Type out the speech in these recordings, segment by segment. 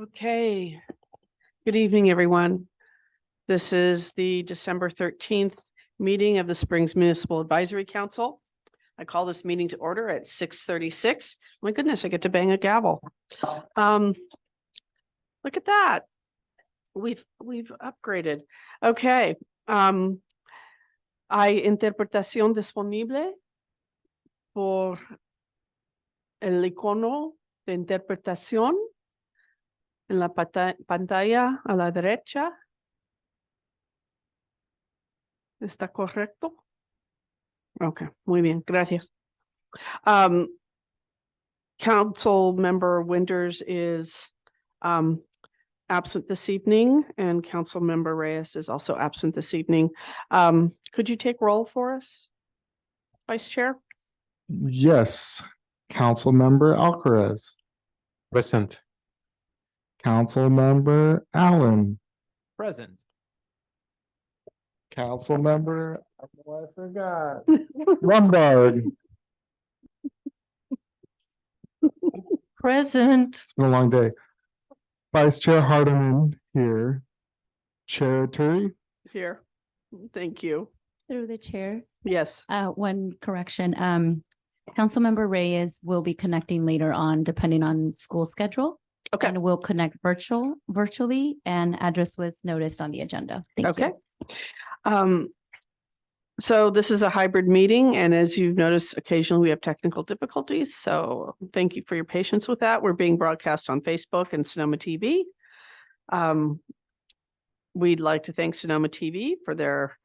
Okay, good evening, everyone. This is the December 13th meeting of the Springs Municipal Advisory Council. I call this meeting to order at 6:36. My goodness, I get to bang a gavel. Look at that. We've upgraded. Okay. Hay interpretación disponible por el icono de interpretación en la pantalla a la derecha. ¿Está correcto? Okay, muy bien, gracias. Council member Winters is absent this evening, and Council member Reyes is also absent this evening. Could you take roll for us, Vice Chair? Yes, Councilmember Alcaraz, Present. Councilmember Allen, Present. Councilmember, I forgot, Lombard. Present. It's been a long day. Vice Chair Hardiman here. Chair Turi, Here. Thank you. Through the chair. Yes. One correction. Councilmember Reyes will be connecting later on, depending on school schedule. Okay. And we'll connect virtually, and address was noticed on the agenda. Thank you. Okay. So this is a hybrid meeting, and as you've noticed, occasionally we have technical difficulties. So thank you for your patience with that. We're being broadcast on Facebook and Sonoma TV. We'd like to thank Sonoma TV for their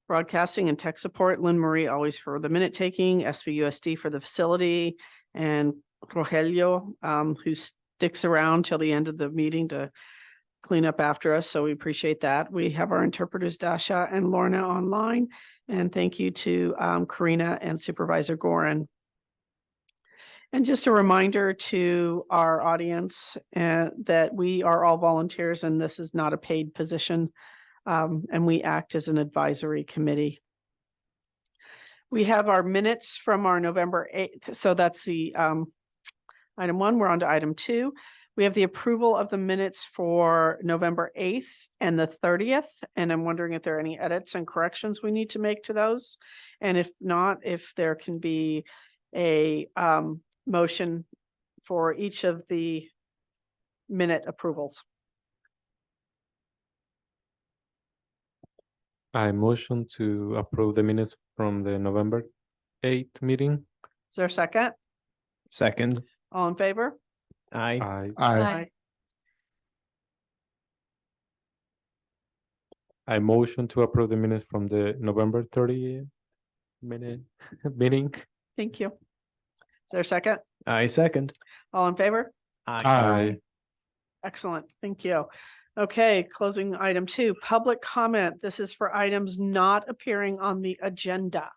broadcasting and tech support, Lynn Marie always for the minute taking, SVUSD for the facility, and Rogelio, who sticks around till the end of the meeting to clean up after us. So we appreciate that. We have our interpreters, Dasha and Lorna, online. And thank you to Karina and Supervisor Gorin. And just a reminder to our audience that we are all volunteers and this is not a paid position. And we act as an advisory committee. We have our minutes from our November 8th. So that's the item 1. We're on to item 2. We have the approval of the minutes for November 8th and the 30th. And I'm wondering if there are any edits and corrections we need to make to those. And if not, if there can be a motion for each of the minute approvals. I motion to approve the minutes from the November 8th meeting. Is there a second? Second. All in favor? Aye. aye. I motion to approve the minutes from the November 30th meeting. Thank you. Is there a second? I second. All in favor? Aye. Excellent. Thank you. Okay, closing item 2, public comment. This is for items not appearing on the agenda.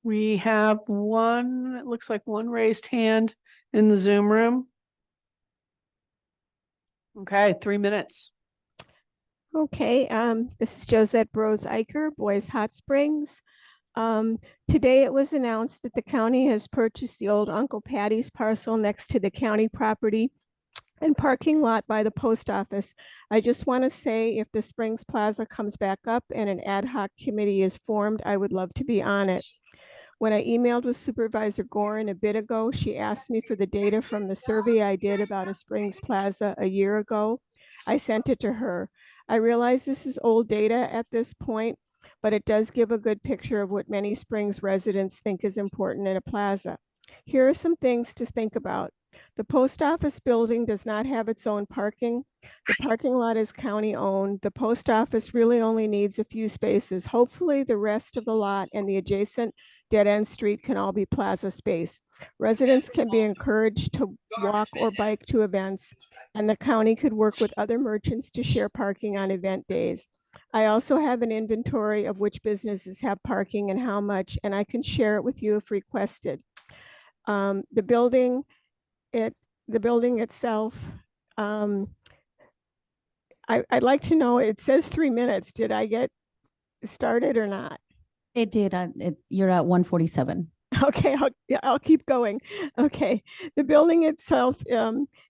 We have one, it looks like one raised hand in the Zoom room. Okay, 3 minutes. Okay, this is Josette Rose Eicher, Boys Hot Springs. Today it was announced that the county has purchased the old Uncle Patty's parcel next to the county property and parking lot by the post office. I just want to say if the Springs Plaza comes back up and an ad hoc committee is formed, I would love to be on it. When I emailed with Supervisor Gorin a bit ago, she asked me for the data from the survey I did about a Springs Plaza a year ago. I sent it to her. I realize this is old data at this point, but it does give a good picture of what many Springs residents think is important in a plaza. Here are some things to think about. The post office building does not have its own parking. The parking lot is county owned. The post office really only needs a few spaces. Hopefully the rest of the lot and the adjacent dead end street can all be plaza space. Residents can be encouraged to walk or bike to events, and the county could work with other merchants to share parking on event days. I also have an inventory of which businesses have parking and how much, and I can share it with you if requested. The building itself, I'd like to know, it says 3 minutes. Did I get started or not? It did. You're at 147. Okay, I'll keep going. Okay, the building itself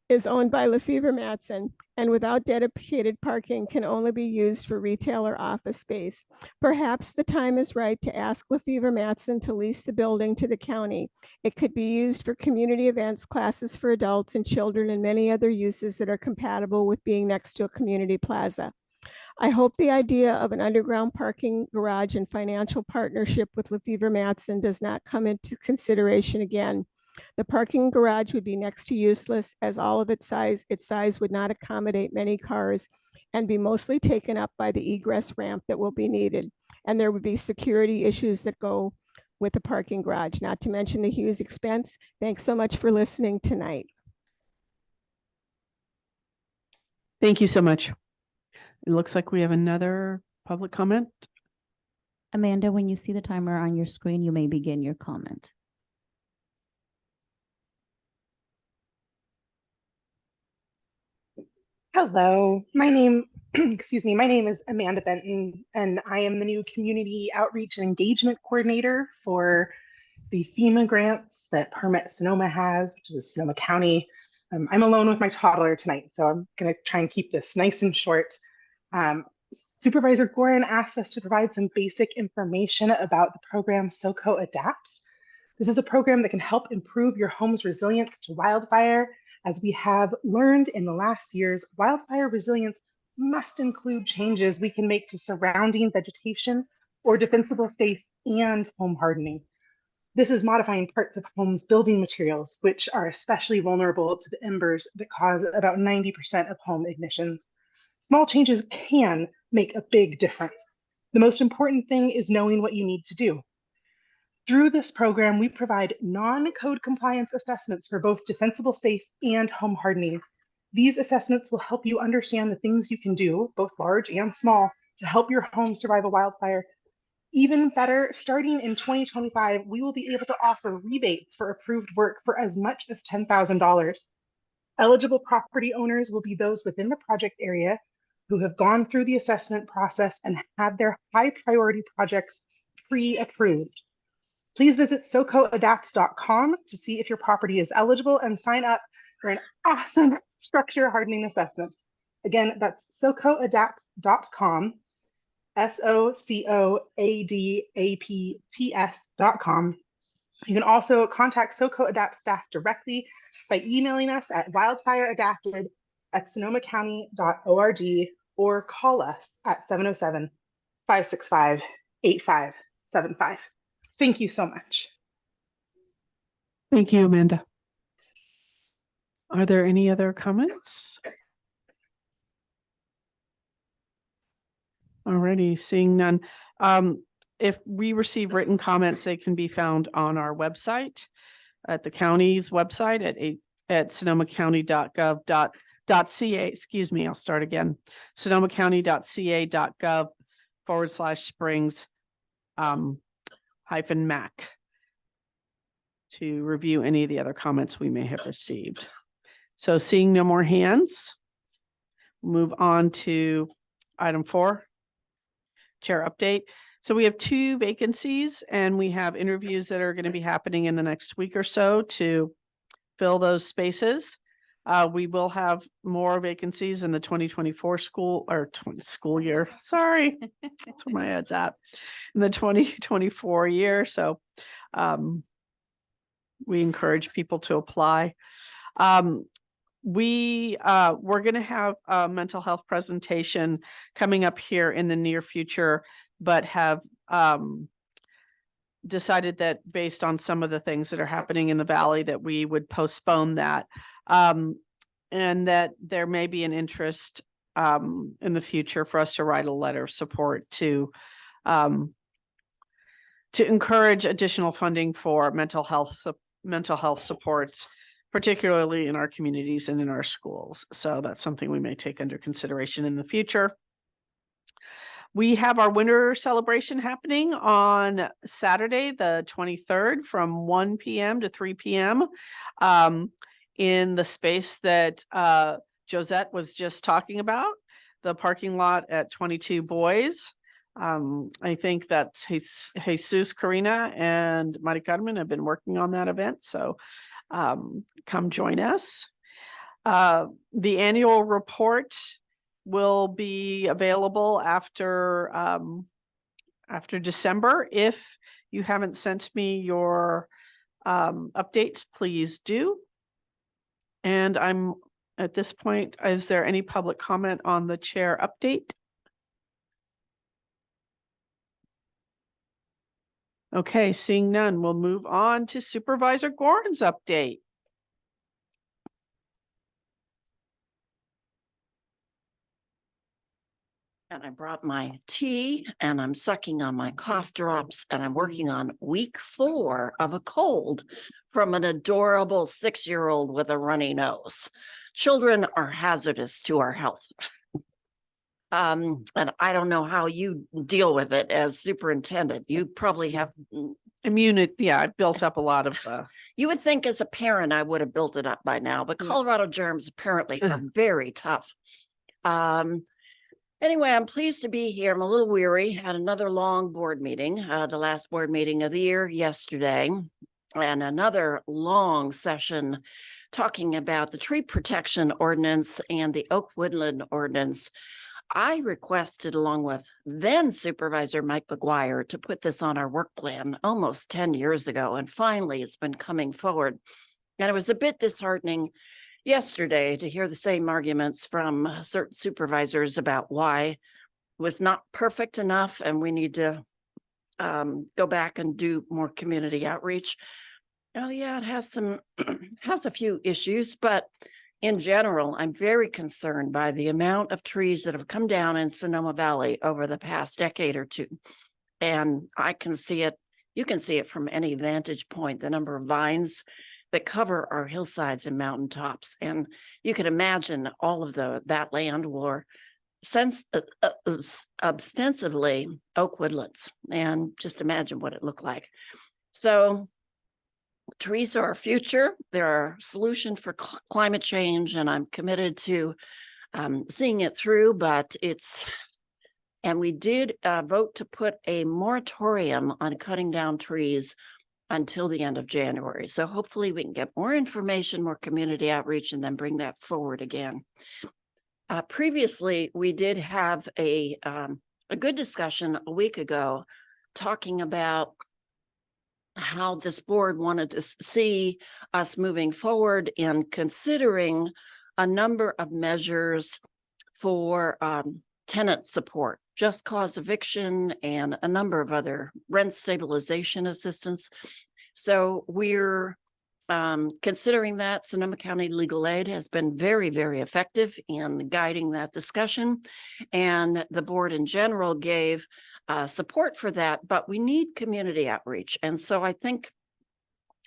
is owned by Lefevre Matson and without dedicated parking can only be used for retail or office space. Perhaps the time is right to ask Lefevre Matson to lease the building to the county. It could be used for community events, classes for adults and children, and many other uses that are compatible with being next to a community plaza. I hope the idea of an underground parking garage and financial partnership with Lefevre Matson does not come into consideration again. The parking garage would be next to useless as all of its size would not accommodate many cars and be mostly taken up by the egress ramp that will be needed. And there would be security issues that go with the parking garage, not to mention the huge expense. Thanks so much for listening tonight. Thank you so much. It looks like we have another public comment. Amanda, when you see the timer on your screen, you may begin your comment. Hello, my name, excuse me, my name is Amanda Benton, and I am the new Community Outreach and Engagement Coordinator for the FEMA grants that Permit Sonoma has, which is Sonoma County. I'm alone with my toddler tonight, so I'm going to try and keep this nice and short. Supervisor Gorin asked us to provide some basic information about the program SoCo Adapts. This is a program that can help improve your home's resilience to wildfire. As we have learned in the last years, wildfire resilience must include changes we can make to surrounding vegetation or defensible space and home hardening. This is modifying parts of homes' building materials, which are especially vulnerable to the embers that cause about 90% of home ignitions. Small changes can make a big difference. The most important thing is knowing what you need to do. Through this program, we provide non-code compliance assessments for both defensible space and home hardening. These assessments will help you understand the things you can do, both large and small, to help your home survive a wildfire. Even better, starting in 2025, we will be able to offer rebates for approved work for as much as $10,000. Eligible property owners will be those within the project area who have gone through the assessment process and had their high priority projects pre-approved. Please visit socoadapts.com to see if your property is eligible and sign up for an awesome structure hardening assessment. Again, that's socoadapts.com, SoCoADAPTS.com. You can also contact SoCo Adapt staff directly by emailing us at wildfireadapted@sonomacounty.org or call us at 707-565-8575. Thank you so much. Thank you, Amanda. Are there any other comments? Alrighty, seeing none. If we receive written comments, they can be found on our website, at the county's website at sonomacounty.gov.ca. Excuse me, I'll start again. sonomacounty.ca.gov/springs -Mac to review any of the other comments we may have received. So seeing no more hands, move on to item 4, chair update. So we have 2 vacancies and we have interviews that are going to be happening in the next week or so to fill those spaces. We will have more vacancies in the 2024 school year. Sorry, that's where my head's at. In the 2024 year. So we encourage people to apply. We're going to have a mental health presentation coming up here in the near future, but have decided that based on some of the things that are happening in the Valley that we would postpone that, and that there may be an interest in the future for us to write a letter of support to encourage additional funding for mental health supports, particularly in our communities and in our schools. So that's something we may take under consideration in the future. We have our winter celebration happening on Saturday, the 23rd from 1 p.m. to 3 p.m. In the space that Josette was just talking about, the parking lot at 22 Boys. I think that Jesus, Karina, and Mari Carmen have been working on that event, so come join us. The annual report will be available after December. If you haven't sent me your updates, please do. And I'm at this point, is there any public comment on the chair update? Okay, seeing none, we'll move on to Supervisor Gordon's update. And I brought my tea and I'm sucking on my cough drops and I'm working on week 4 of a cold from an adorable 6-year-old with a runny nose. Children are hazardous to our health. And I don't know how you deal with it as superintendent. You probably have, Immunity, yeah, I built up a lot of, you would think as a parent, I would have built it up by now, but Yeah. Colorado germs apparently are very tough. Anyway, I'm pleased to be here. I'm a little weary. Had another long board meeting, the last board meeting of the year yesterday, and another long session talking about the tree protection ordinance and the oak woodland ordinance. I requested, along with then Supervisor Mike McGuire, to put this on our work plan almost 10 years ago, and finally it's been coming forward. And it was a bit disheartening yesterday to hear the same arguments from certain supervisors about why it was not perfect enough and we need to go back and do more community outreach. Oh yeah, it has some has a few issues, but in general, I'm very concerned by the amount of trees that have come down in Sonoma Valley over the past decade or two. And I can see it, you can see it from any vantage point, the number of vines that cover our hillsides and mountaintops. And you can imagine all of that land were ostensively oak woodlands, and just imagine what it looked like. So trees are our future. They're our solution for climate change, and I'm committed to seeing it through, but and we did vote to put a moratorium on cutting down trees until the end of January. So hopefully we can get more information, more community outreach, and then bring that forward again. Previously, we did have a good discussion a week ago talking about how this board wanted to see us moving forward in considering a number of measures for tenant support, just cause eviction, and a number of other rent stabilization assistance. So we're considering that. Sonoma County Legal Aid has been very, very effective in guiding that discussion. And the board in general gave support for that, but we need community outreach. And so I think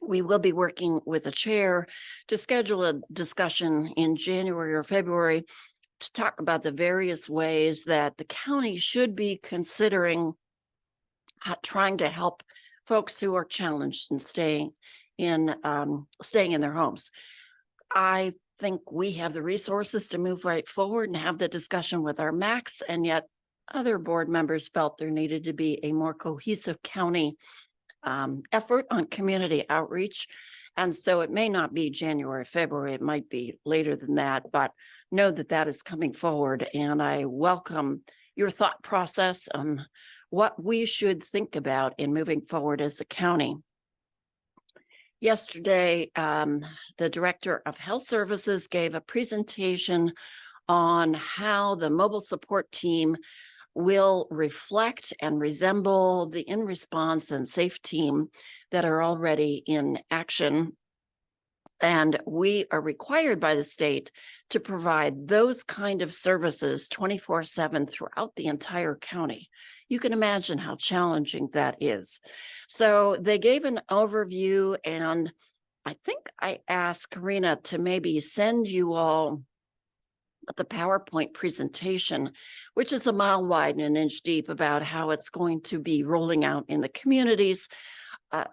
we will be working with the chair to schedule a discussion in January or February to talk about the various ways that the county should be considering trying to help folks who are challenged and staying in their homes. I think we have the resources to move right forward and have the discussion with our MACs, and yet other board members felt there needed to be a more cohesive county effort on community outreach. And so it may not be January, February, it might be later than that, but know that that is coming forward. And I welcome your thought process on what we should think about in moving forward as a county. Yesterday, the Director of Health Services gave a presentation on how the mobile support team will reflect and resemble the InResponse and SAFE team that are already in action. And we are required by the state to provide those kind of services 24/7 throughout the entire county. You can imagine how challenging that is. So they gave an overview, and I think I asked Karina to maybe send you all the PowerPoint presentation, which is a mile wide and an inch deep, about how it's going to be rolling out in the communities.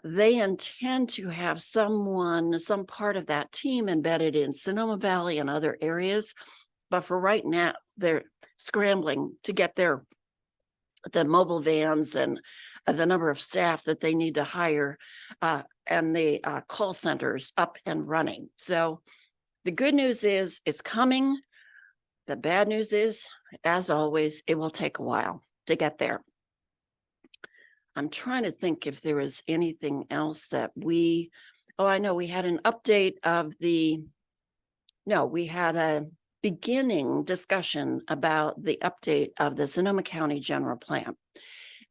They intend to have some part of that team embedded in Sonoma Valley and other areas. But for right now, they're scrambling to get their the mobile vans and the number of staff that they need to hire and the call centers up and running. So the good news is it's coming. The bad news is, as always, it will take a while to get there. I'm trying to think if there was anything else that I know we had an update of we had a beginning discussion about the update of the Sonoma County General Plan.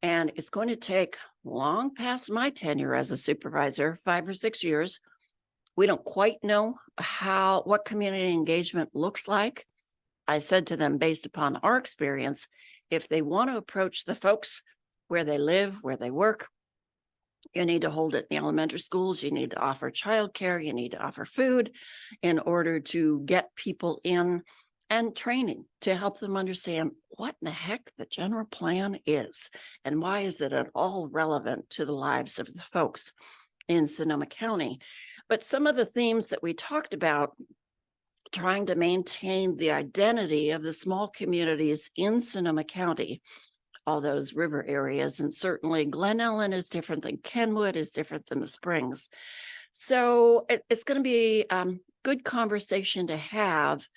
And it's going to take long past my tenure as a supervisor, 5 or 6 years. We don't quite know what community engagement looks like. I said to them, based upon our experience, if they want to approach the folks where they live, where they work, you need to hold it in the elementary schools. You need to offer childcare. You need to offer food in order to get people in, and training to help them understand what in the heck the general plan is and why is it at all relevant to the lives of the folks in Sonoma County. But some of the themes that we talked about, trying to maintain the identity of the small communities in Sonoma County, all those river areas, and certainly Glen Ellen is different than Kenwood, is different than the Springs. So it's going to be good conversation to have.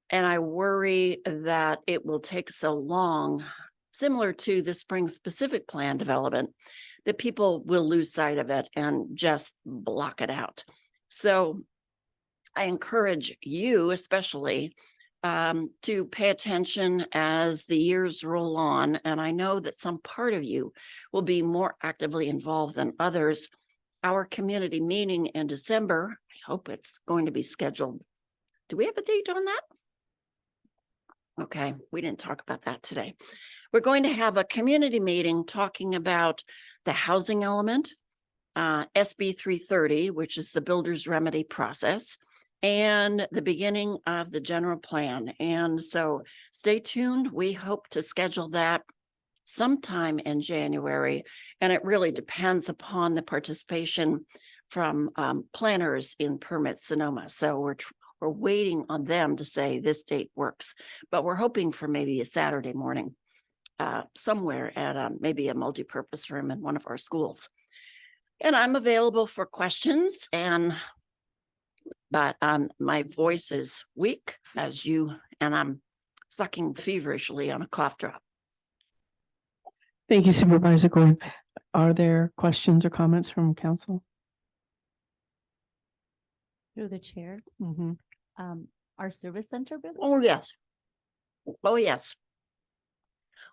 And I worry that it will take so long, similar to the Spring Specific Plan development, that people will lose sight of it and just block it out. So I encourage you especially to pay attention as the years roll on. And I know that some part of you will be more actively involved than others. Our community meeting in December, I hope it's going to be scheduled. Do we have a date on that? Okay, we didn't talk about that today. We're going to have a community meeting talking about the housing element, SB 330, which is the builder's remedy process, and the beginning of the general plan. And so stay tuned. We hope to schedule that sometime in January, and it really depends upon the participation from planners in Permit Sonoma. So we're waiting on them to say this date works, but we're hoping for maybe a Saturday morning somewhere at maybe a multi-purpose room in one of our schools. And I'm available for questions, but my voice is weak and I'm sucking feverishly on a cough drop. Thank you, Supervisor Gordon. Are there questions or comments from council? Through the chair, Mhm. our service center building. Oh, yes. Oh, yes.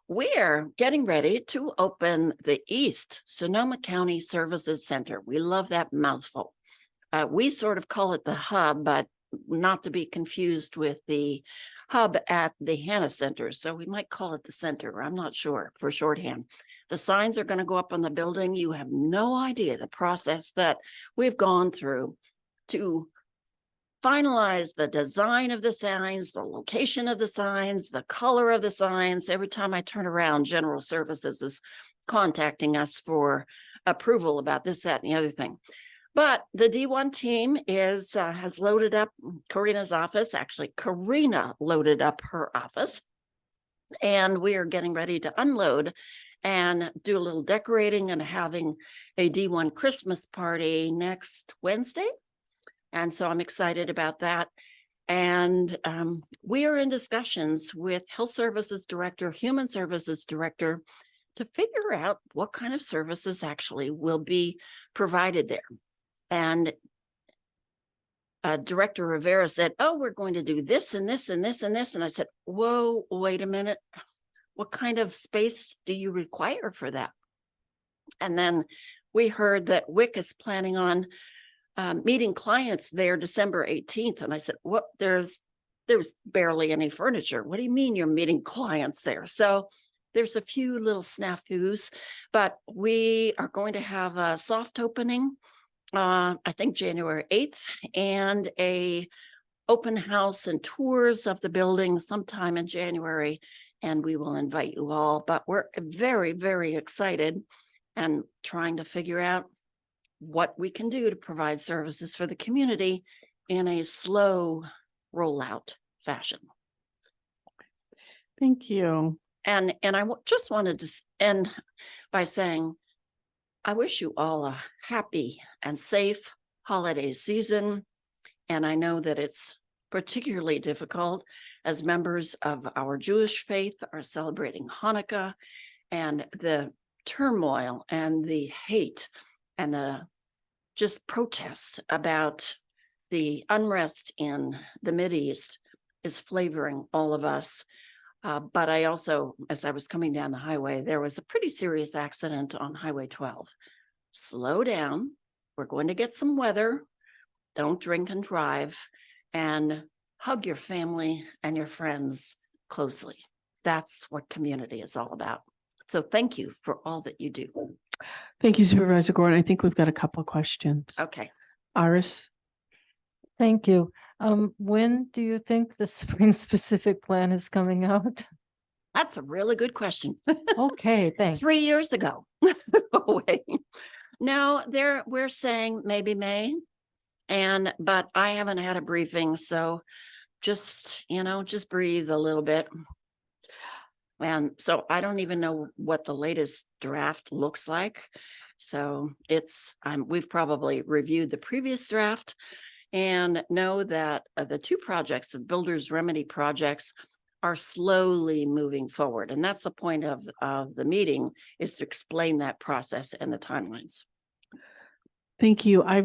We're getting ready to open the East Sonoma County Services Center. We love that mouthful. We sort of call it the hub, but not to be confused with the hub at the Hanna Center. So we might call it the center. I'm not sure for shorthand. The signs are going to go up on the building. You have no idea the process that we've gone through to finalize the design of the signs, the location of the signs, the color of the signs. Every time I turn around, General Services is contacting us for approval about this, that, and the other thing. But the D1 team has loaded up Karina's office. Actually, Karina loaded up her office, and we are getting ready to unload and do a little decorating and having a D1 Christmas party next Wednesday. And so I'm excited about that. And we are in discussions with Health Services Director, Human Services Director, to figure out what kind of services actually will be provided there. And Director Rivera said, oh, we're going to do this and this and this and this. And I said, whoa, wait a minute. What kind of space do you require for that? And then we heard that WIC is planning on meeting clients there December 18th. And I said, what? There's barely any furniture. What do you mean you're meeting clients there? So there's a few little snafus, but we are going to have a soft opening, I think January 8th, and a open house and tours of the building sometime in January. And we will invite you all, but we're very, very excited and trying to figure out what we can do to provide services for the community in a slow rollout fashion. Thank you. And just wanted to end by saying, I wish you all a happy and safe holiday season. And I know that it's particularly difficult as members of our Jewish faith are celebrating Hanukkah, and the turmoil and the hate and the just protests about the unrest in the Mideast is flavoring all of us. But I also, as I was coming down the highway, there was a pretty serious accident on Highway 12. Slow down. We're going to get some weather. Don't drink and drive, and hug your family and your friends closely. That's what community is all about. So thank you for all that you do. Thank you, Supervisor Gordon. I think we've got a couple of questions. Okay. Iris? Thank you. When do you think the spring specific plan is coming out? That's a really good question. Okay, thanks. 3 years ago. Wait. No, we're saying maybe May. But I haven't had a briefing, so just breathe a little bit. And so I don't even know what the latest draft looks like. So we've probably reviewed the previous draft and know that the two projects, the Builders Remedy projects, are slowly moving forward. And that's the point of the meeting, is to explain that process and the timelines. Thank you. I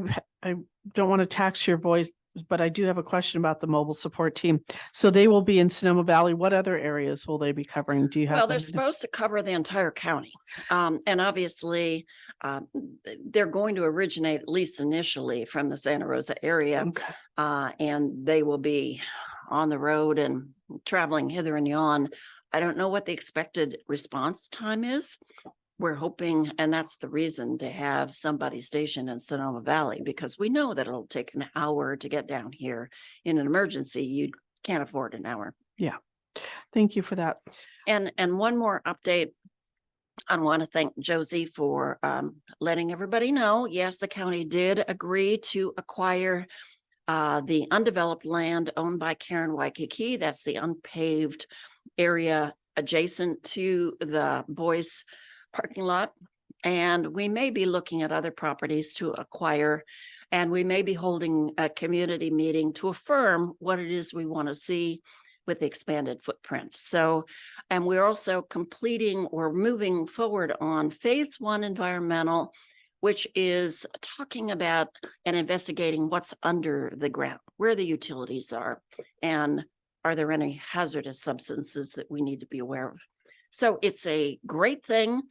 don't want to tax your voice, but I do have a question about the mobile support team. So they will be in Sonoma Valley. What other areas will they be covering? Do you have? Well, they're supposed to cover the entire county. And obviously, they're going to originate, at least initially, from the Santa Rosa area. Okay. And they will be on the road and traveling hither and yon. I don't know what the expected response time is. We're hoping, and that's the reason, to have somebody stationed in Sonoma Valley, because we know that it'll take an hour to get down here. In an emergency, you can't afford an hour. Yeah. Thank you for that. And one more update. I want to thank Josie for letting everybody know. Yes, the county did agree to acquire the undeveloped land owned by Karen Waikiki. That's the unpaved area adjacent to the Boys parking lot. And we may be looking at other properties to acquire, and we may be holding a community meeting to affirm what it is we want to see with the expanded footprint. So, and we're also completing or moving forward on phase 1 environmental, which is talking about and investigating what's under the ground, where the utilities are, and are there any hazardous substances that we need to be aware of. So it's a great thing.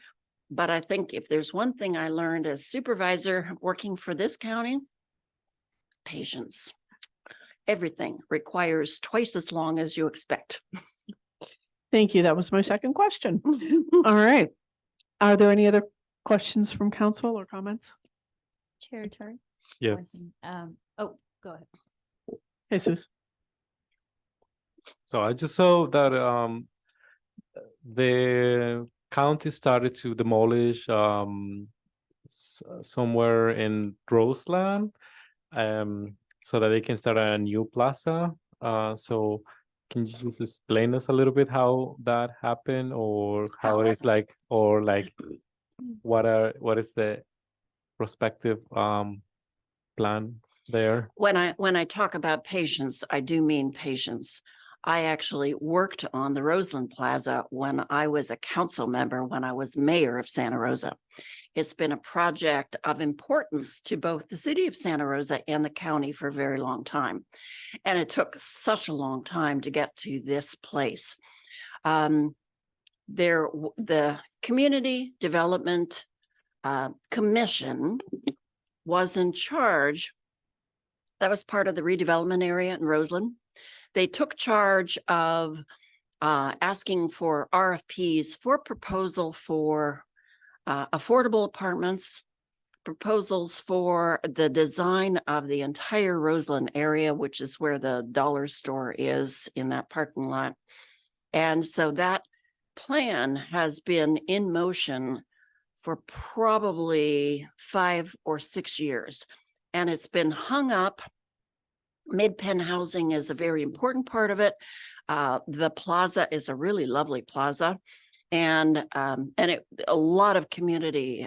But I think if there's one thing I learned as supervisor working for this county, patience. Everything requires twice as long as you expect. Thank you. That was my second question. All right. Are there any other questions from council or comments? Chair Tari? Yes. Oh, go ahead. Jesus. So I just saw that the county started to demolish somewhere in Roseland, so that they can start a new plaza. So can you just explain us a little bit how that happened, or how it is like, or like what is the prospective plan there? When I talk about patience, I do mean patience. I actually worked on the Roseland Plaza when I was a council member, when I was mayor of Santa Rosa. It's been a project of importance to both the city of Santa Rosa and the county for a very long time. And it took such a long time to get to this place. The Community Development Commission was in charge. That was part of the redevelopment area in Roseland. They took charge of asking for RFPs for proposal for affordable apartments, proposals for the design of the entire Roseland area, which is where the dollar store is in that parking lot. And so that plan has been in motion for probably 5 or 6 years, and it's been hung up. Mid-Penn housing is a very important part of it. The plaza is a really lovely plaza. And a lot of community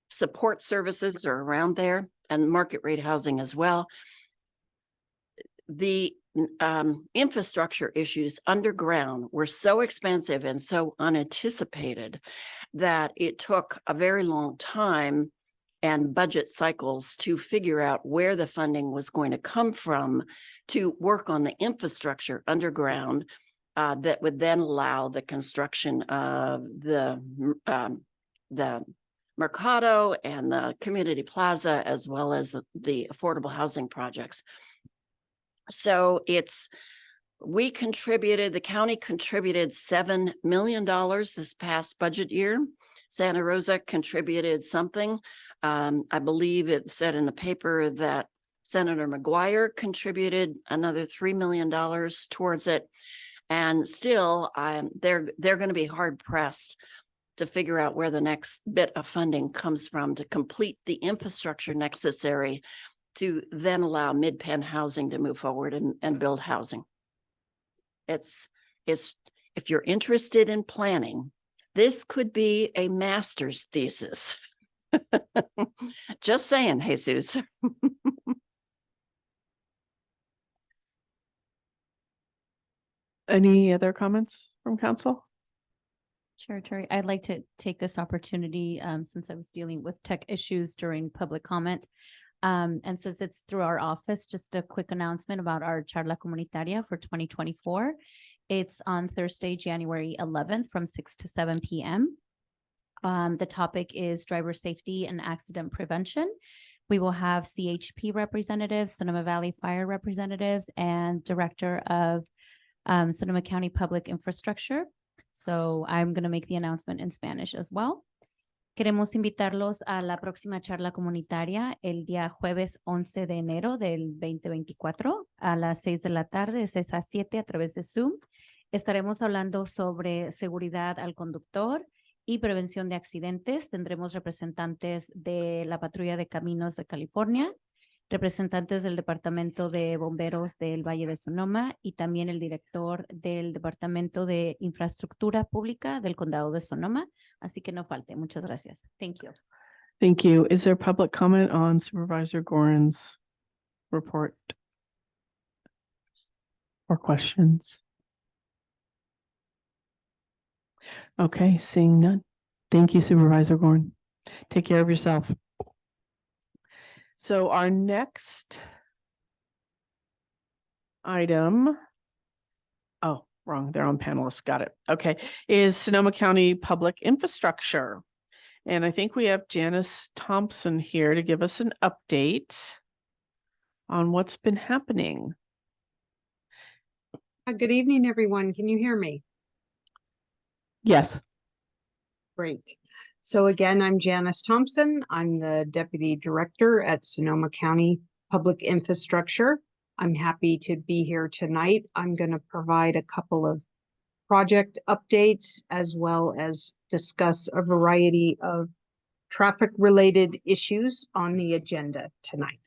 support services are around there, and market rate housing as well. The infrastructure issues underground were so expensive and so unanticipated that it took a very long time and budget cycles to figure out where the funding was going to come from to work on the infrastructure underground that would then allow the construction of the Mercado and the community plaza, as well as the affordable housing projects. So the county contributed $7 million this past budget year. Santa Rosa contributed something. I believe it said in the paper that Senator McGuire contributed another $3 million towards it. And still, they're going to be hard pressed to figure out where the next bit of funding comes from to complete the infrastructure necessary to then allow Mid-Penn Housing to move forward and build housing. It's if you're interested in planning, this could be a master's thesis. Just saying, Jesus. Any other comments from council? Chair Terry, I'd like to take this opportunity, since I was dealing with tech issues during public comment. And since it's through our office, just a quick announcement about our Charla Comunitaria for 2024. It's on Thursday, January 11th from 6 to 7 p.m. The topic is driver safety and accident prevention. We will have CHP representatives, Sonoma Valley Fire representatives, and Director of Sonoma County Public Infrastructure. So I'm going to make the announcement in Spanish as well. Queremos invitarlos a la próxima charla comunitaria el día jueves 11 de enero del 2024 a las 6 de la tarde, de 6 a 7 a través de Zoom. Estaremos hablando sobre seguridad al conductor y prevención de accidentes. Tendremos representantes de la Patrulla de Caminos de California, representantes del Departamento de Bomberos del Valle de Sonoma y también el director del Departamento de Infraestructura Pública del Condado de Sonoma. Así que no falte. Muchas gracias. Thank you. Thank you. Is there public comment on Supervisor Gorin's report? Or questions? Okay, seeing none. Thank you, Supervisor Gorin. Take care of yourself. So our next item, oh, wrong, they're on panelists, got it. Okay, is Sonoma County Public Infrastructure. And I think we have Janice Thompson here to give us an update on what's been happening. Good evening, everyone. Can you hear me? Yes. Great. So again, I'm Janice Thompson. I'm the Deputy Director at Sonoma County Public Infrastructure. I'm happy to be here tonight. I'm going to provide a couple of project updates as well as discuss a variety of traffic-related issues on the agenda tonight.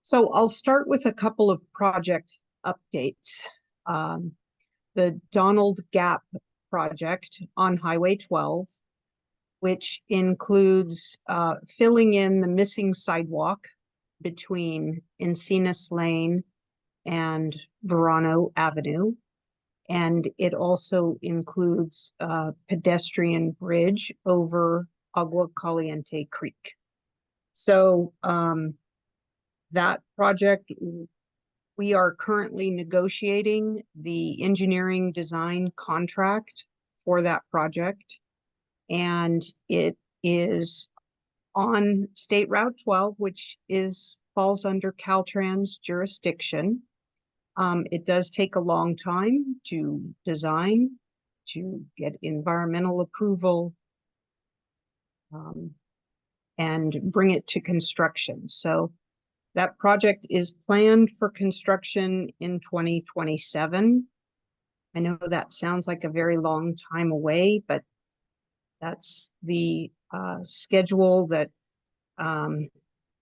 So I'll start with a couple of project updates. The Donald Gap project on Highway 12, which includes filling in the missing sidewalk between Encinas Lane and Verano Avenue. And it also includes a pedestrian bridge over Agua Caliente Creek. So that project, we are currently negotiating the engineering design contract for that project. And it is on State Route 12, which falls under Caltrans jurisdiction. It does take a long time to design, to get environmental approval, and bring it to construction. So that project is planned for construction in 2027. I know that sounds like a very long time away, but that's the schedule that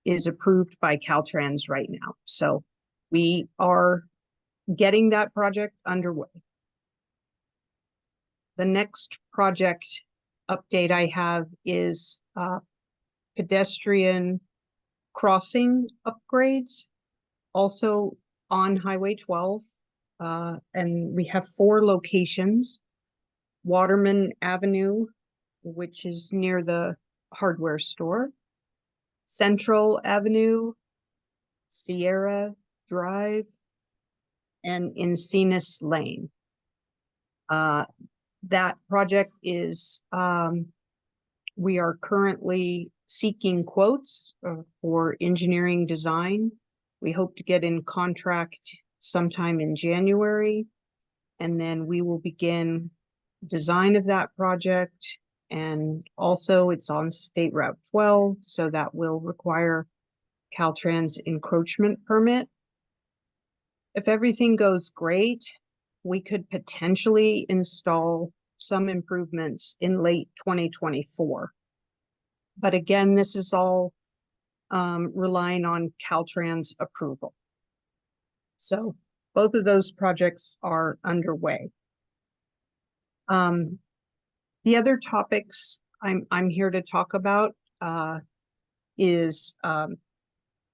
is approved by Caltrans right now. So we are getting that project underway. The next project update I have is pedestrian crossing upgrades, also on Highway 12. And we have 4 locations. Waterman Avenue, which is near the hardware store, Central Avenue, Sierra Drive, and Encinas Lane. That project is, we are currently seeking quotes for engineering design. We hope to get in contract sometime in January, and then we will begin design of that project. And also it's on State Route 12, so that will require Caltrans encroachment permit. If everything goes great, we could potentially install some improvements in late 2024. But again, this is all relying on Caltrans approval. So both of those projects are underway. The other topics I'm here to talk about is I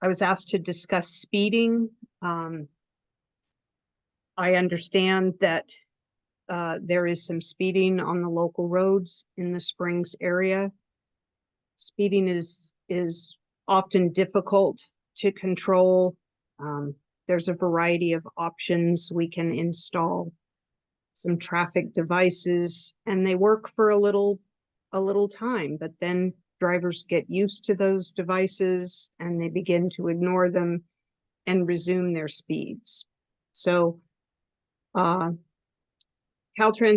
was asked to discuss speeding. I understand that there is some speeding on the local roads in the Springs area. Speeding is often difficult to control. There's a variety of options. We can install some traffic devices, and they work for a little time, but then drivers get used to those devices and they begin to ignore them and resume their speeds. So Caltrans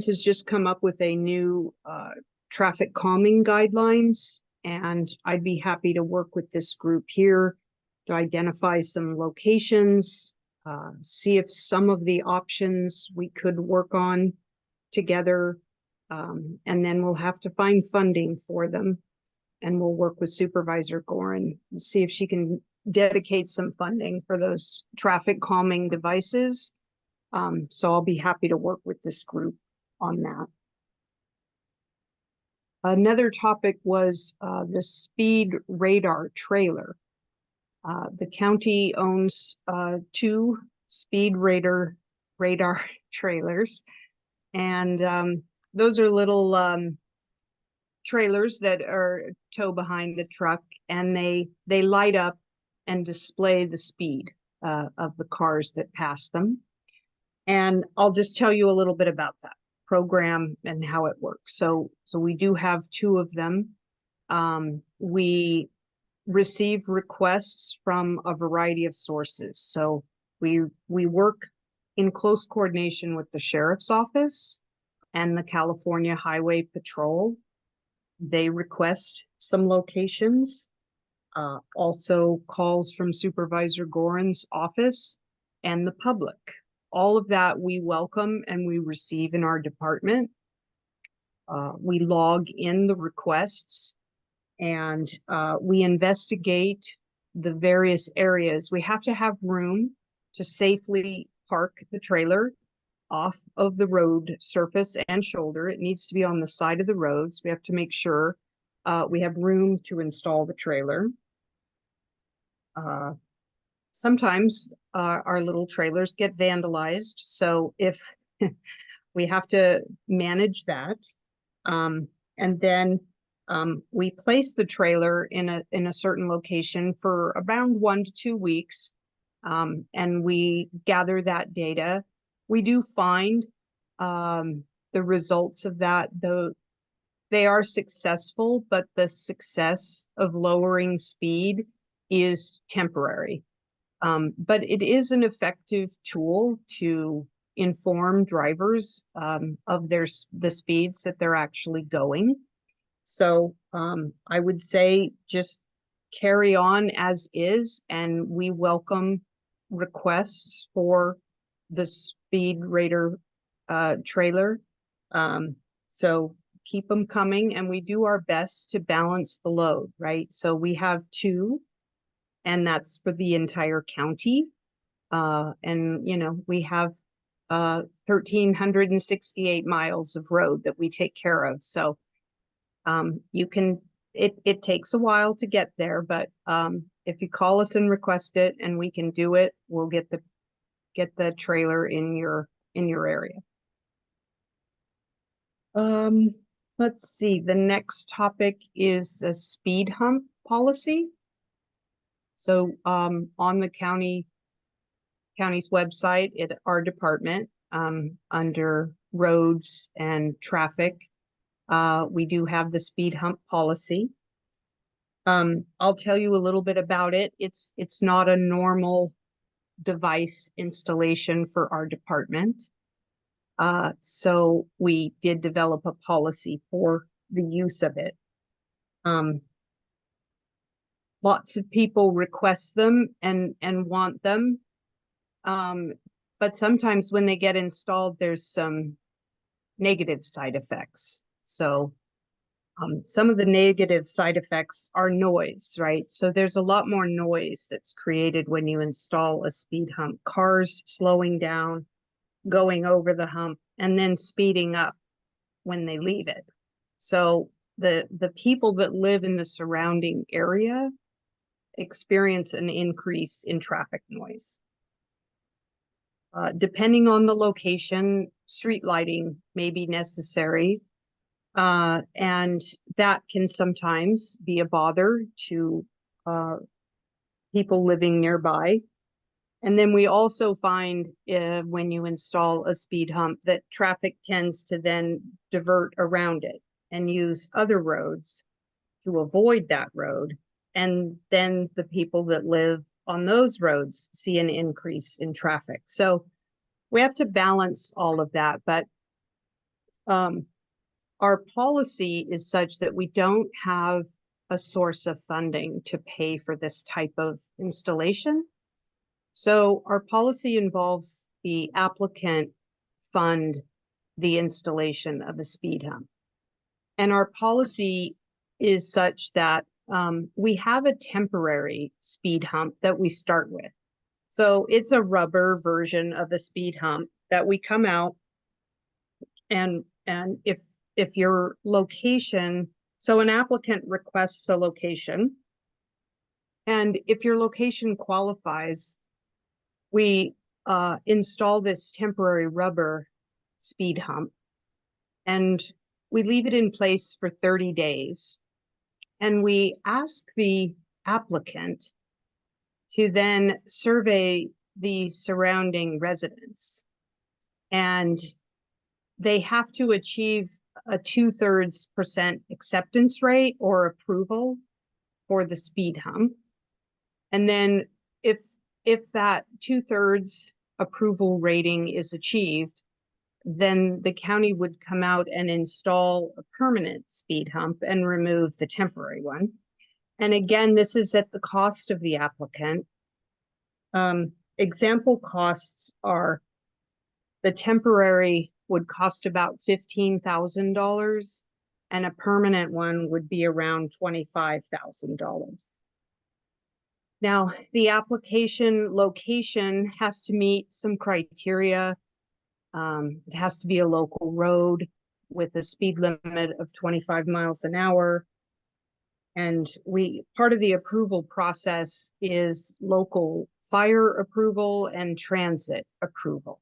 has just come up with a new traffic calming guidelines, and I'd be happy to work with this group here to identify some locations, see if some of the options we could work on together, and then we'll have to find funding for them. And we'll work with Supervisor Gorin and see if she can dedicate some funding for those traffic calming devices. So I'll be happy to work with this group on that. Another topic was the speed radar trailer. The county owns 2 speed radar trailers, and those are little trailers that are towed behind a truck, and they light up and display the speed of the cars that pass them. And I'll just tell you a little bit about that program and how it works. So we do have 2 of them. We receive requests from a variety of sources. So we work in close coordination with the Sheriff's Office and the California Highway Patrol. They request some locations, also calls from Supervisor Gorin's office and the public. All of that we welcome and we receive in our department. We log in the requests, and we investigate the various areas. We have to have room to safely park the trailer off of the road surface and shoulder. It needs to be on the side of the roads. We have to make sure we have room to install the trailer. Sometimes our little trailers get vandalized, so if we have to manage that. And then we place the trailer in a certain location for around 1 to 2 weeks, and we gather that data. We do find the results of that, though they are successful, but the success of lowering speed is temporary. But it is an effective tool to inform drivers of the speeds that they're actually going. So I would say just carry on as is, and we welcome requests for the speed radar trailer. So keep them coming, and we do our best to balance the load, right? So we have 2, and that's for the entire county. And, you know, we have 1,368 miles of road that we take care of. So you can, it takes a while to get there, but if you call us and request it and we can do it, we'll get the trailer in your area. Let's see, the next topic is a speed hump policy. So on the county's website, our department, under roads and traffic, we do have the speed hump policy. I'll tell you a little bit about it. It's not a normal device installation for our department. So we did develop a policy for the use of it. Lots of people request them and want them. But sometimes when they get installed, there's some negative side effects. So some of the negative side effects are noise, right? So there's a lot more noise that's created when you install a speed hump. Cars slowing down, going over the hump, and then speeding up when they leave it. So the people that live in the surrounding area experience an increase in traffic noise. Depending on the location, street lighting may be necessary. And that can sometimes be a bother to people living nearby. And then we also find when you install a speed hump that traffic tends to then divert around it and use other roads to avoid that road. And then the people that live on those roads see an increase in traffic. So we have to balance all of that. But our policy is such that we don't have a source of funding to pay for this type of installation. So our policy involves the applicant fund the installation of a speed hump. And our policy is such that we have a temporary speed hump that we start with. So it's a rubber version of a speed hump that we come out and if your location, so an applicant requests a location, and if your location qualifies, we install this temporary rubber speed hump and we leave it in place for 30 days. And we ask the applicant to then survey the surrounding residents. And they have to achieve a 2/3% acceptance rate or approval for the speed hump. And then if that 2/3 approval rating is achieved, then the county would come out and install a permanent speed hump and remove the temporary one. And again, this is at the cost of the applicant. Example costs are the temporary would cost about $15,000 and a permanent one would be around $25,000. Now, the application location has to meet some criteria. It has to be a local road with a speed limit of 25 miles an hour. And part of the approval process is local fire approval and transit approval.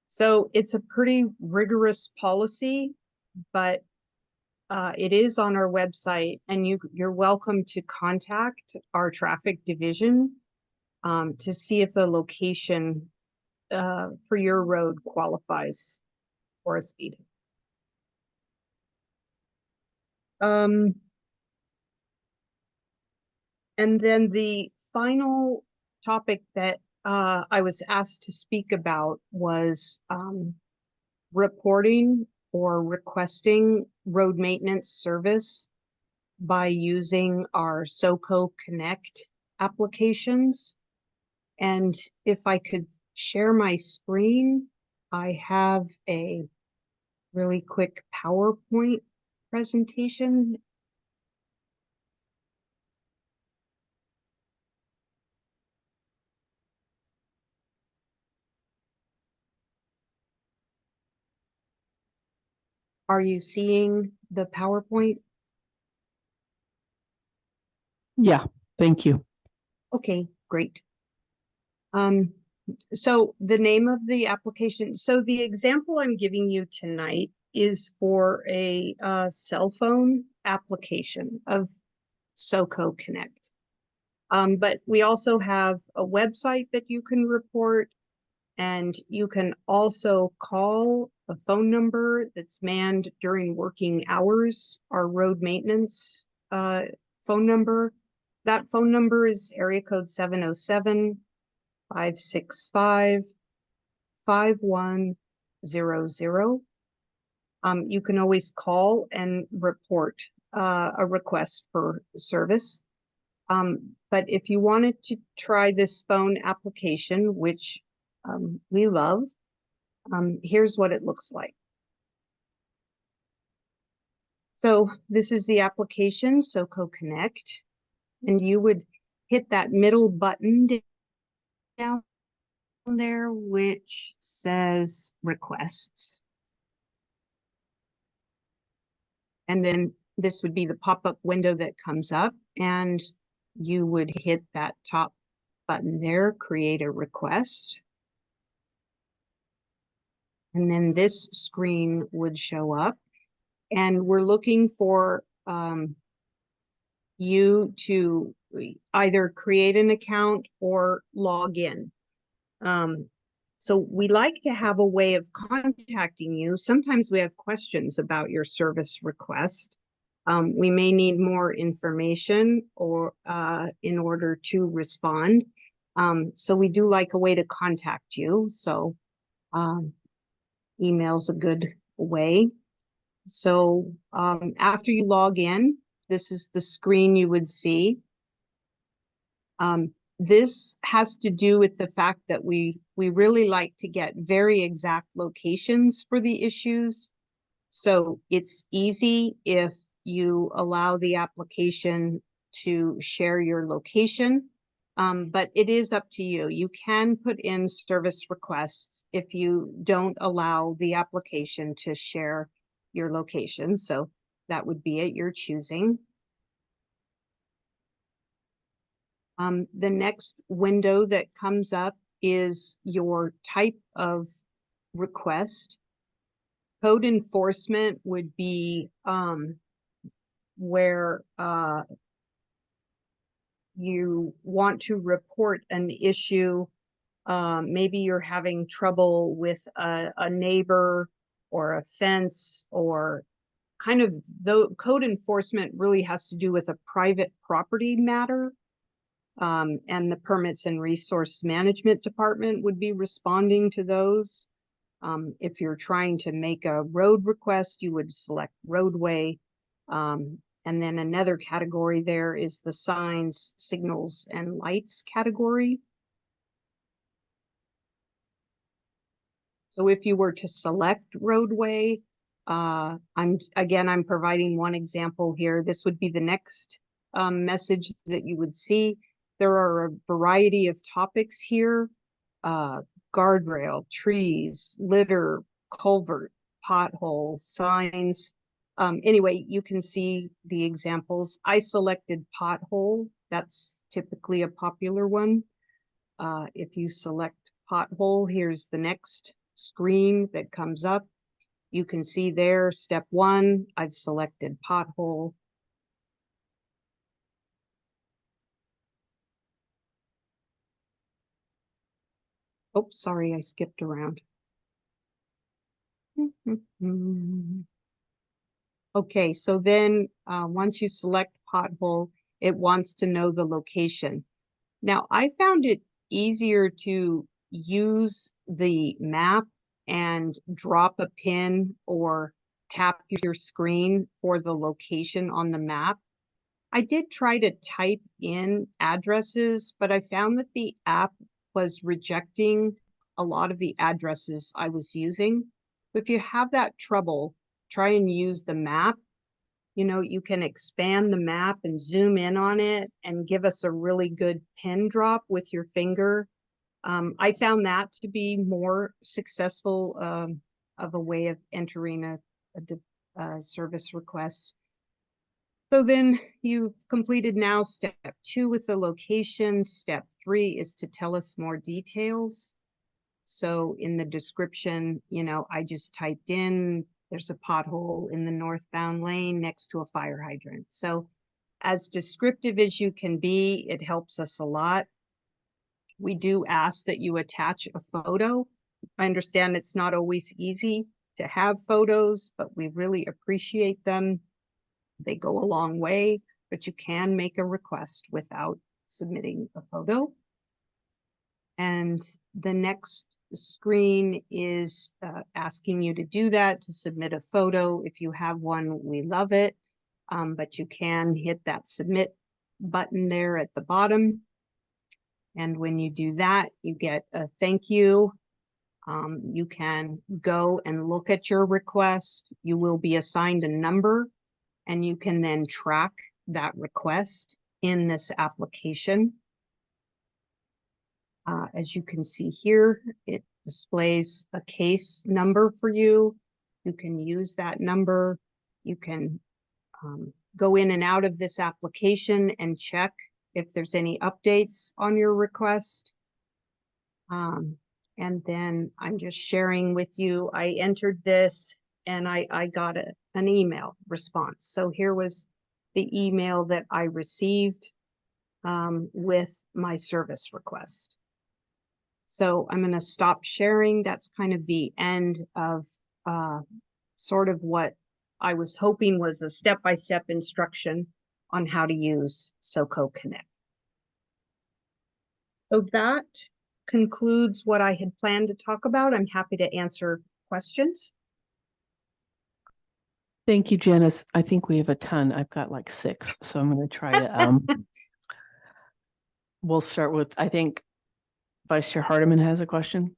So it's a pretty rigorous policy, but it is on our website, and you're welcome to contact our traffic division to see if the location for your road qualifies for a speed. And then the final topic that I was asked to speak about was reporting or requesting road maintenance service by using our SoCo Connect applications. And if I could share my screen, I have a really quick PowerPoint presentation. Are you seeing the PowerPoint? Yeah, thank you. Okay, great. So the name of the application, so the example I'm giving you tonight is for a cell phone application of SoCo Connect. But we also have a website that you can report, and you can also call a phone number that's manned during working hours, our road maintenance phone number. That phone number is area code 707-565-5100. You can always call and report a request for service. But if you wanted to try this phone application, which we love, here's what it looks like. So this is the application, SoCo Connect, and you would hit that middle button down there, which says requests. And then this would be the pop-up window that comes up, and you would hit that top button there, create a request. And then this screen would show up, and we're looking for you to either create an account or log in. So we like to have a way of contacting you. Sometimes we have questions about your service request. We may need more information or in order to respond. So we do like a way to contact you. So email's a good way. So after you log in, this is the screen you would see. This has to do with the fact that we really like to get very exact locations for the issues. So it's easy if you allow the application to share your location, but it is up to you. You can put in service requests if you don't allow the application to share your location. So that would be at your choosing. The next window that comes up is your type of request. Code enforcement would be where you want to report an issue. Maybe you're having trouble with a neighbor or a fence, or kind of the code enforcement really has to do with a private property matter. And the Permits and Resource Management Department would be responding to those. If you're trying to make a road request, you would select roadway. And then another category there is the signs, signals, and lights category. So if you were to select roadway, I'm providing one example here. This would be the next message that you would see. There are a variety of topics here: guardrail, trees, litter, culvert, pothole, signs. Anyway, you can see the examples. I selected pothole. That's typically a popular one. If you select pothole, here's the next screen that comes up. You can see there, step 1, I've selected pothole. Oh, sorry, I skipped around. Okay, so then once you select pothole, it wants to know the location. Now, I found it easier to use the map and drop a pin or tap your screen for the location on the map. I did try to type in addresses, but I found that the app was rejecting a lot of the addresses I was using. If you have that trouble, try and use the map. You know, you can expand the map and zoom in on it and give us a really good pin drop with your finger. I found that to be more successful of a way of entering a service request. So then you've completed now step 2 with the location. Step 3 is to tell us more details. So in the description, I just typed in, there's a pothole in the northbound lane next to a fire hydrant. So as descriptive as you can be, it helps us a lot. We do ask that you attach a photo. I understand it's not always easy to have photos, but we really appreciate them. They go a long way, but you can make a request without submitting a photo. And the next screen is asking you to do that, to submit a photo. If you have one, we love it. But you can hit that submit button there at the bottom. And when you do that, you get a thank you. You can go and look at your request. You will be assigned a number, and you can then track that request in this application. As you can see here, it displays a case number for you. You can use that number. You can go in and out of this application and check if there's any updates on your request. And then I'm just sharing with you, I entered this and I got an email response. So here was the email that I received with my service request. So I'm going to stop sharing. That's kind of the end of sort of what I was hoping was a step-by-step instruction on how to use SoCo Connect. So that concludes what I had planned to talk about. I'm happy to answer questions. Thank you, Janice. I think we have a ton. I've got like 6, so I'm going to try to, we'll start with, I think Vice Chair Hardiman has a question.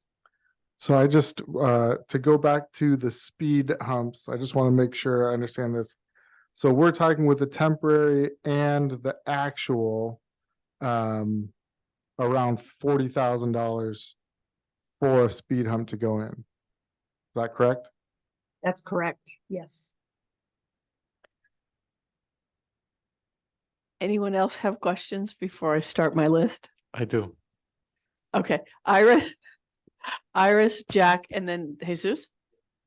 So I just, to go back to the speed humps, I just want to make sure I understand this. So we're talking with the temporary and the actual, around $40,000 for a speed hump to go in. Is that correct? That's correct. Yes. Anyone else have questions before I start my list? I do. Okay, Iris, Jack, and then Jesus.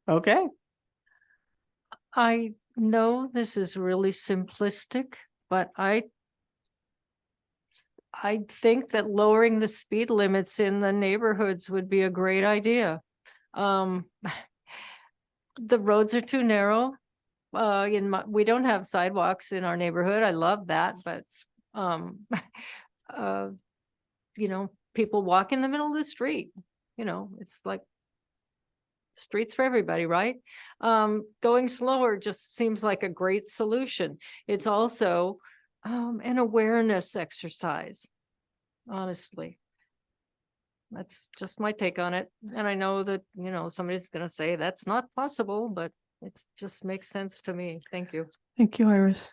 Okay, I know this is really simplistic, but I think that lowering the speed limits in the neighborhoods would be a great idea. The roads are too narrow. We don't have sidewalks in our neighborhood. I love that, but people walk in the middle of the street. It's like streets for everybody, right? Going slower just seems like a great solution. It's also an awareness exercise, honestly. That's just my take on it. And I know that, somebody's going to say that's not possible, but it just makes sense to me. Thank you. thank you, Iris.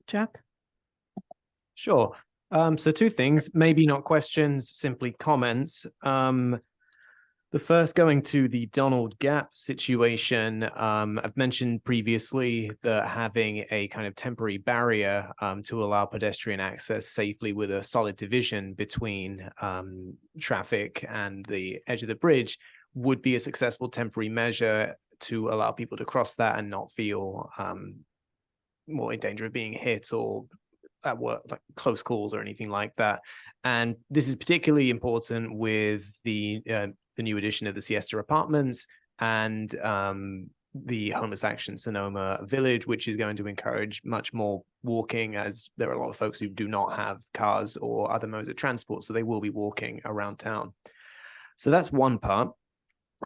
Jack? Sure. So 2 things, maybe not questions, simply comments. The first, going to the Donald Gap situation, I've mentioned previously that having a kind of temporary barrier to allow pedestrian access safely with a solid division between traffic and the edge of the bridge would be a successful temporary measure to allow people to cross that and not feel more in danger of being hit or at work, like close calls or anything like that. And this is particularly important with the new addition of the Siesta Apartments and the Homeless Action Sonoma Village, which is going to encourage much more walking, as there are a lot of folks who do not have cars or other modes of transport, so they will be walking around town. So that's one part.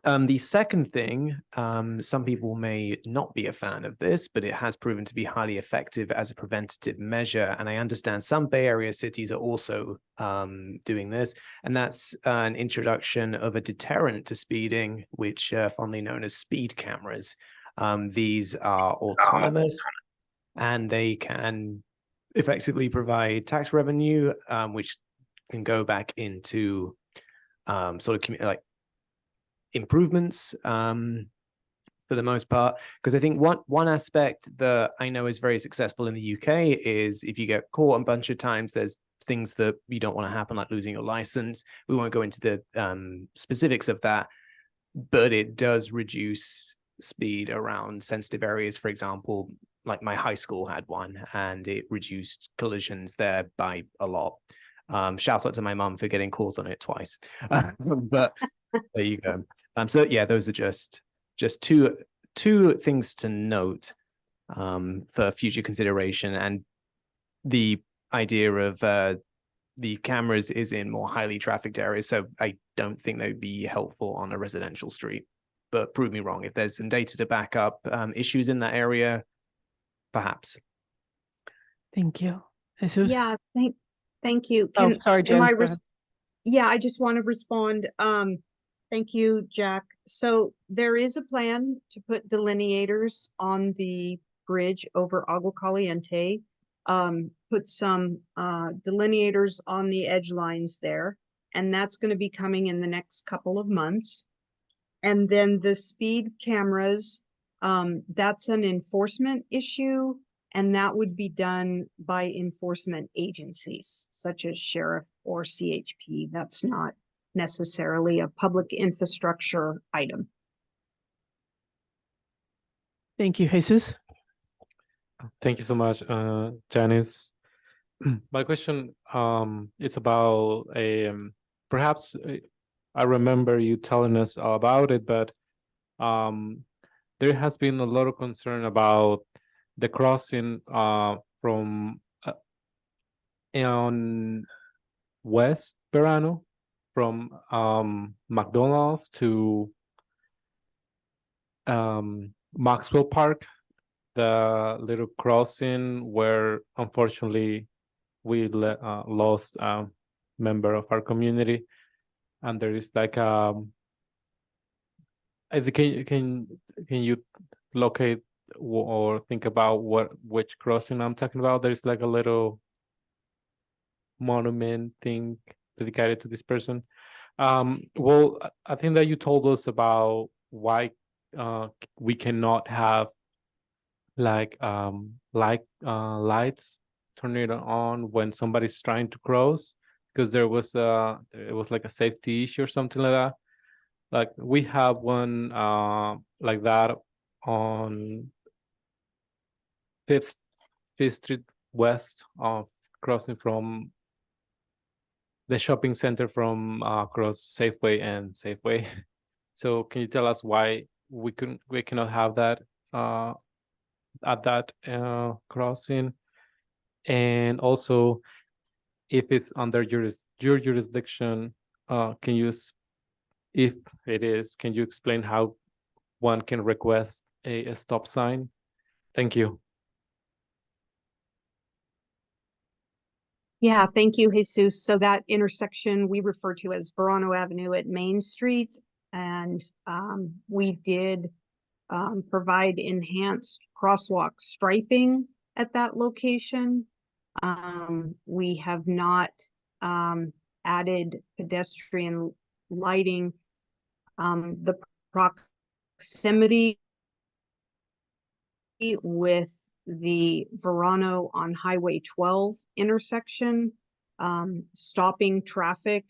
The second thing, some people may not be a fan of this, but it has proven to be highly effective as a preventative measure. And I understand some Bay Area cities are also doing this, and that's an introduction of a deterrent to speeding, which fondly known as speed cameras. These are autonomous, and they can effectively provide tax revenue, which can go back into sort of like improvements for the most part. Because I think one aspect that I know is very successful in the UK is if you get caught a bunch of times, there's things that you don't want to happen, like losing your license. We won't go into the specifics of that, but it does reduce speed around sensitive areas. For example, like my high school had one, and it reduced collisions there by a lot. Shout out to my mum for getting caught on it twice. But there you go. So yeah, those are just two things to note for future consideration. And the idea of the cameras is in more highly trafficked areas, so I don't think they would be helpful on a residential street. But prove me wrong. If there's some data to back up issues in that area, perhaps. Thank you. Jesus? Yeah, thank you. Oh, Can- sorry, am James. I go ahead. Yeah, I just want to respond. Thank you, Jack. So there is a plan to put delineators on the bridge over Agua Caliente. Put some delineators on the edge lines there, and that's going to be coming in the next couple of months. And then the speed cameras, that's an enforcement issue, and that would be done by enforcement agencies such as sheriff or CHP. That's not necessarily a public infrastructure item. Thank you, Jesus. Thank you so much, Janice. My question it's about perhaps I remember you telling us about it, but there has been a lot of concern about the crossing from on West Verano from McDonald's to Maxwell Park, the little crossing where unfortunately we lost a member of our community, and there is like can you locate or think about which crossing I'm talking about? There's like a little monument thing dedicated to this person. Well, I think that you told us about why we cannot have like lights turn it on when somebody's trying to cross, because it was like a safety issue or something like that. Like we have one like that on Fifth Street West, crossing from the shopping center from across Safeway and Safeway. So can you tell us why we cannot have that at that crossing? And also, if it's under your jurisdiction, can you, if it is, can you explain how one can request a stop sign? Thank you. Yeah, thank you, Jesus. So that intersection we refer to as Verano Avenue at Main Street, and we did provide enhanced crosswalk striping at that location. We have not added pedestrian lighting. The proximity with the Verano on Highway 12 intersection, stopping traffic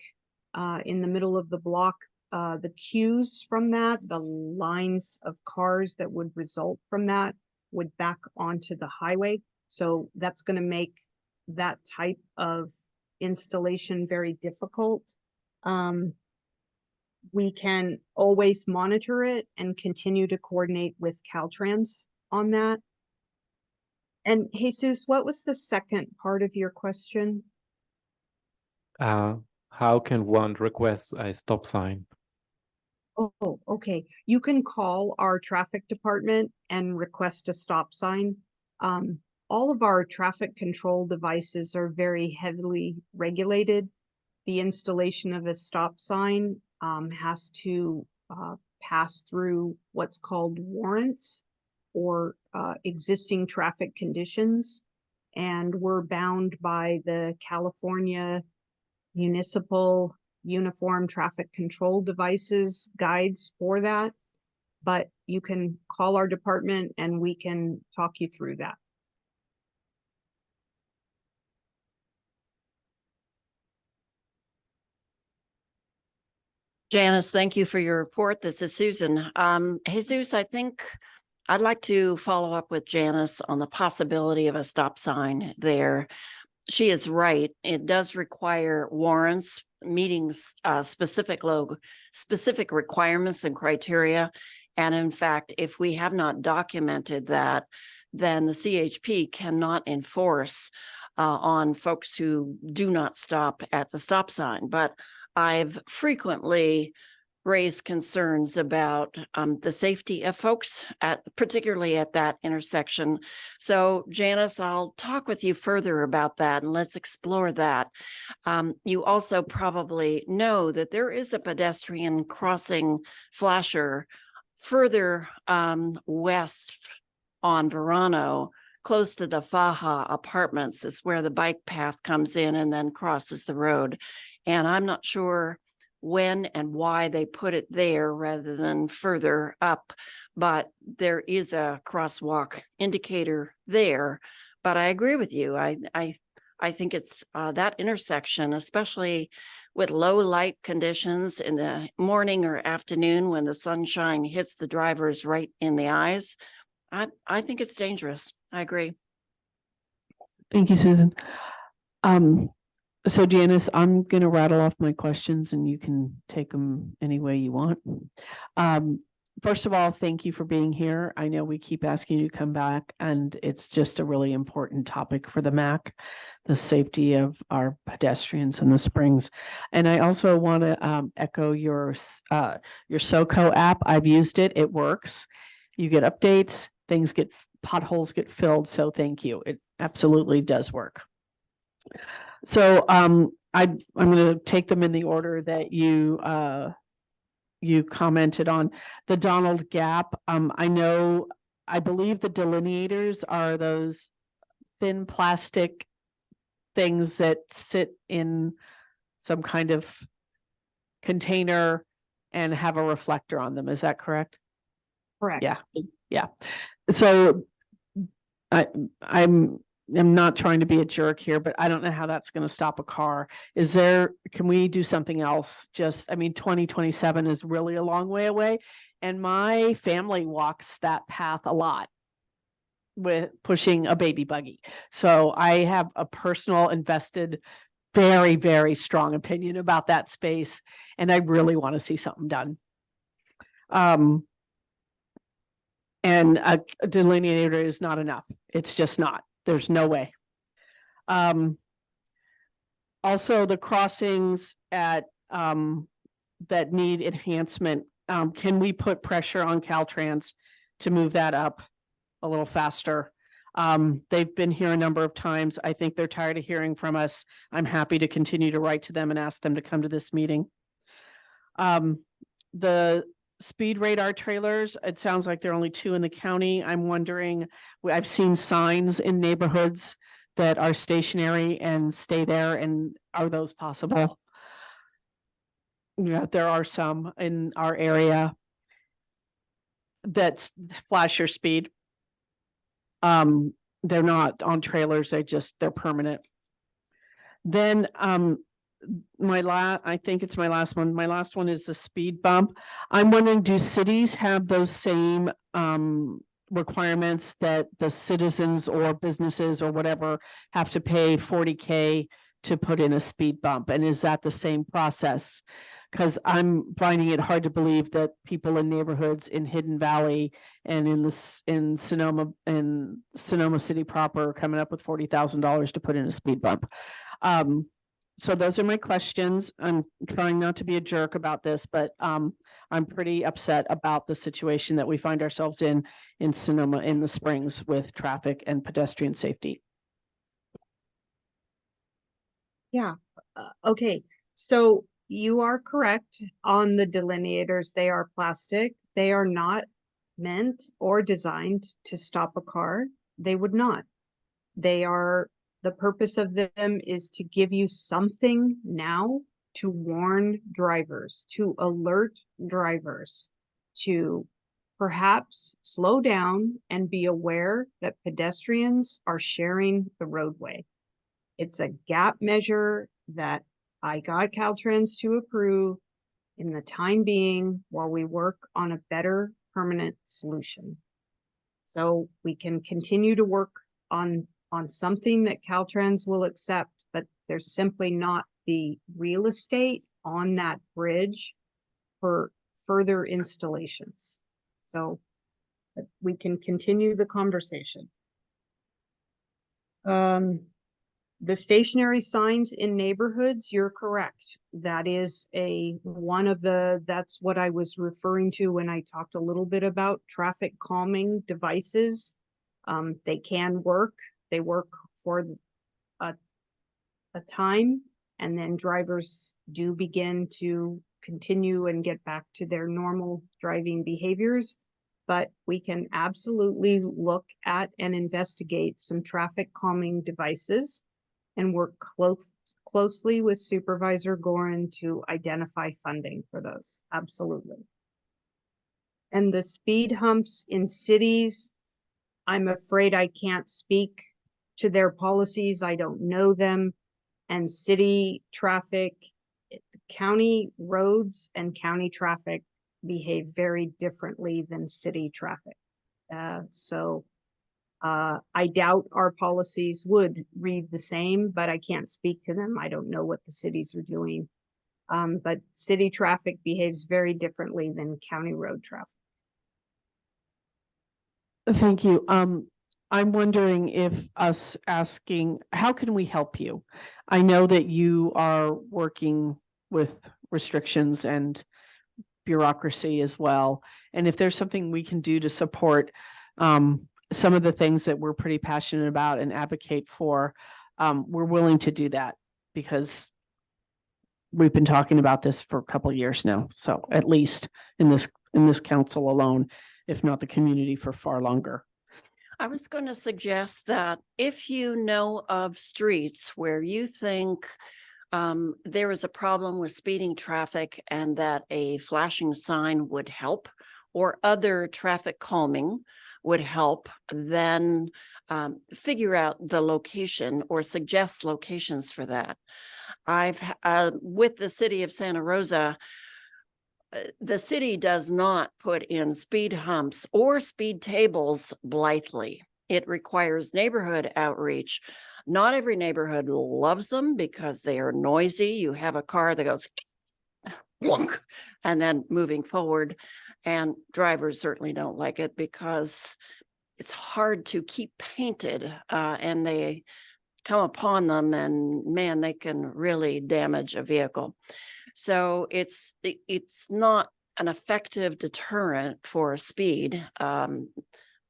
in the middle of the block, the cues from that, the lines of cars that would result from that would back onto the highway. So that's going to make that type of installation very difficult. We can always monitor it and continue to coordinate with Caltrans on that. And Jesus, what was the second part of your question? How can one request a stop sign? Oh, okay. You can call our traffic department and request a stop sign. All of our traffic control devices are very heavily regulated. The installation of a stop sign has to pass through what's called warrants or existing traffic conditions. And we're bound by the California Municipal Uniform Traffic Control Devices guides for that. but you can call our department and we can talk you through that. Janice, thank you for your report. This is Susan. Jesus, I think I'd like to follow up with Janice on the possibility of a stop sign there. She is right. It does require warrants, meetings, specific requirements and criteria. And in fact, if we have not documented that, then the CHP cannot enforce on folks who do not stop at the stop sign. But I've frequently raised concerns about the safety of folks, particularly at that intersection. So Janice, I'll talk with you further about that and let's explore that. You also probably know that there is a pedestrian crossing flasher further west on Verano, close to the Faja Apartments. Is where the bike path comes in and then crosses the road. And I'm not sure when and why they put it there rather than further up, but there is a crosswalk indicator there. But I agree with you. I think it's that intersection, especially with low light conditions in the morning or afternoon when the sunshine hits the drivers right in the eyes. I think it's dangerous. I agree. Thank you, Susan. So Janice, I'm going to rattle off my questions and you can take them any way you want. First of all, thank you for being here. I know we keep asking you to come back and it's just a really important topic for the MAC, the safety of our pedestrians in the Springs. And I also want to echo your SoCo app. I've used it. It works. You get updates, potholes get filled. So thank you. It absolutely does work. So I'm going to take them in the order that you commented on. The Donald Gap. I believe the delineators are those thin plastic things that sit in some kind of container and have a reflector on them. Is that correct? Correct. Yeah. So I'm not trying to be a jerk here, but I don't know how that's going to stop a car. Can we do something else? 2027 is really a long way away. And my family walks that path a lot with pushing a baby buggy. So I have a personal invested, very, very strong opinion about that space. And I really want to see something done. And a delineator is not enough. It's just not. There's no way. Also, the crossings at that need enhancement. Can we put pressure on Caltrans to move that up a little faster? They've been here a number of times. I think they're tired of hearing from us. I'm happy to continue to write to them and ask them to come to this meeting. The speed radar trailers, it sounds like there are only 2 in the county. I'm wondering, I've seen signs in neighborhoods that are stationary and stay there, and are those possible? Yeah, there are some in our area that flash your speed. They're not on trailers, they're permanent. Then I think it's my last one. My last one is the speed bump. I'm wondering, do cities have those same requirements that the citizens or businesses or whatever have to pay $40K to put in a speed bump? And is that the same process? Because I'm finding it hard to believe that people in neighborhoods in Hidden Valley and in Sonoma City proper are coming up with $40,000 to put in a speed bump. So those are my questions. I'm trying not to be a jerk about this, but I'm pretty upset about the situation that we find ourselves in Sonoma in the Springs with traffic and pedestrian safety. Yeah. Okay. So you are correct on the delineators. They are plastic. They are not meant or designed to stop a car. They would not. The purpose of them is to give you something now to warn drivers, to alert drivers, to Perhaps slow down and be aware that pedestrians are sharing the roadway. It's a gap measure that I got Caltrans to approve in the time being while we work on a better permanent solution. So we can continue to work on something that Caltrans will accept, but there's simply not the real estate on that bridge for further installations. So we can continue the conversation. The stationary signs in neighborhoods, you're correct. That is that's what I was referring to when I talked a little bit about traffic calming devices. They can work. They work for a time, and then drivers do begin to continue and get back to their normal driving behaviors. But we can absolutely look at and investigate some traffic calming devices and work closely with Supervisor Gorin to identify funding for those. Absolutely. And the speed humps in cities, I'm afraid I can't speak to their policies. I don't know them. And city traffic, county roads and county traffic behave very differently than city traffic. I doubt our policies would read the same, but I can't speak to them. I don't know what the cities are doing. But city traffic behaves very differently than county road traffic. Thank you. I'm wondering if us asking, how can we help you? I know that you are working with restrictions and bureaucracy as well. And if there's something we can do to support some of the things that we're pretty passionate about and advocate for, we're willing to do that because we've been talking about this for a couple of years now. So at least in this council alone, if not the community for far longer. I was going to suggest that if you know of streets where you think there is a problem with speeding traffic and that a flashing sign would help, or other traffic calming would help, then figure out the location or suggest locations for that. With the city of Santa Rosa, the city does not put in speed humps or speed tables blithely. It requires neighborhood outreach. Not every neighborhood loves them because they are noisy. You have a car that goes blunk and then moving forward, and drivers certainly don't like it because it's hard to keep painted and they come upon them and man, they can really damage a vehicle. So it's not an effective deterrent for speed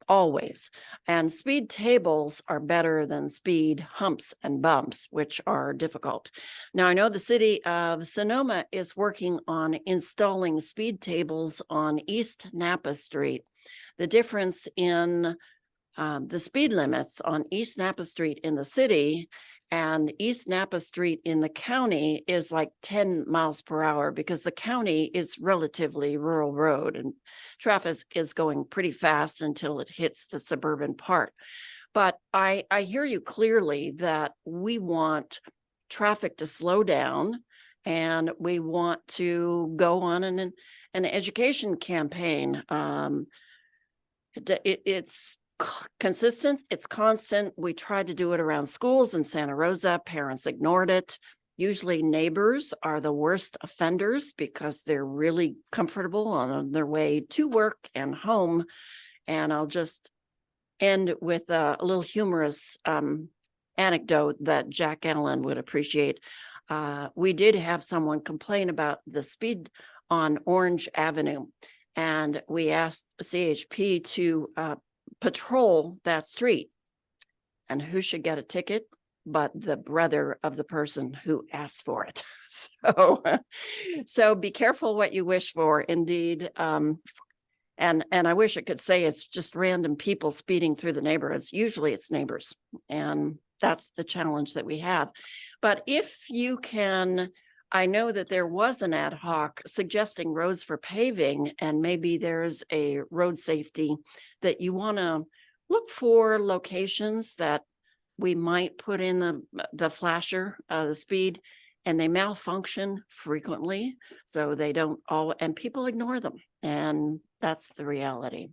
always. And speed tables are better than speed humps and bumps, which are difficult. Now, I know the city of Sonoma is working on installing speed tables on East Napa Street. The difference in the speed limits on East Napa Street in the city and East Napa Street in the county is like 10 miles per hour because the county is relatively rural road and traffic is going pretty fast until it hits the suburban part. But I hear you clearly that we want traffic to slow down and we want to go on an education campaign. It's consistent, it's constant. We tried to do it around schools in Santa Rosa. Parents ignored it. Usually neighbors are the worst offenders because they're really comfortable on their way to work and home. And I'll just end with a little humorous anecdote that Jack Allen would appreciate. We did have someone complain about the speed on Orange Avenue, and we asked CHP to patrol that street. And who should get a ticket but the brother of the person who asked for it? So be careful what you wish for, indeed. And I wish I could say it's just random people speeding through the neighborhoods. Usually it's neighbors, and that's the challenge that we have. But if you can I know that there was an ad hoc suggesting roads for paving, and maybe there's a road safety that you want to look for locations that we might put in the flasher, the speed, and they malfunction frequently. So they don't all, and people ignore them. And that's the reality.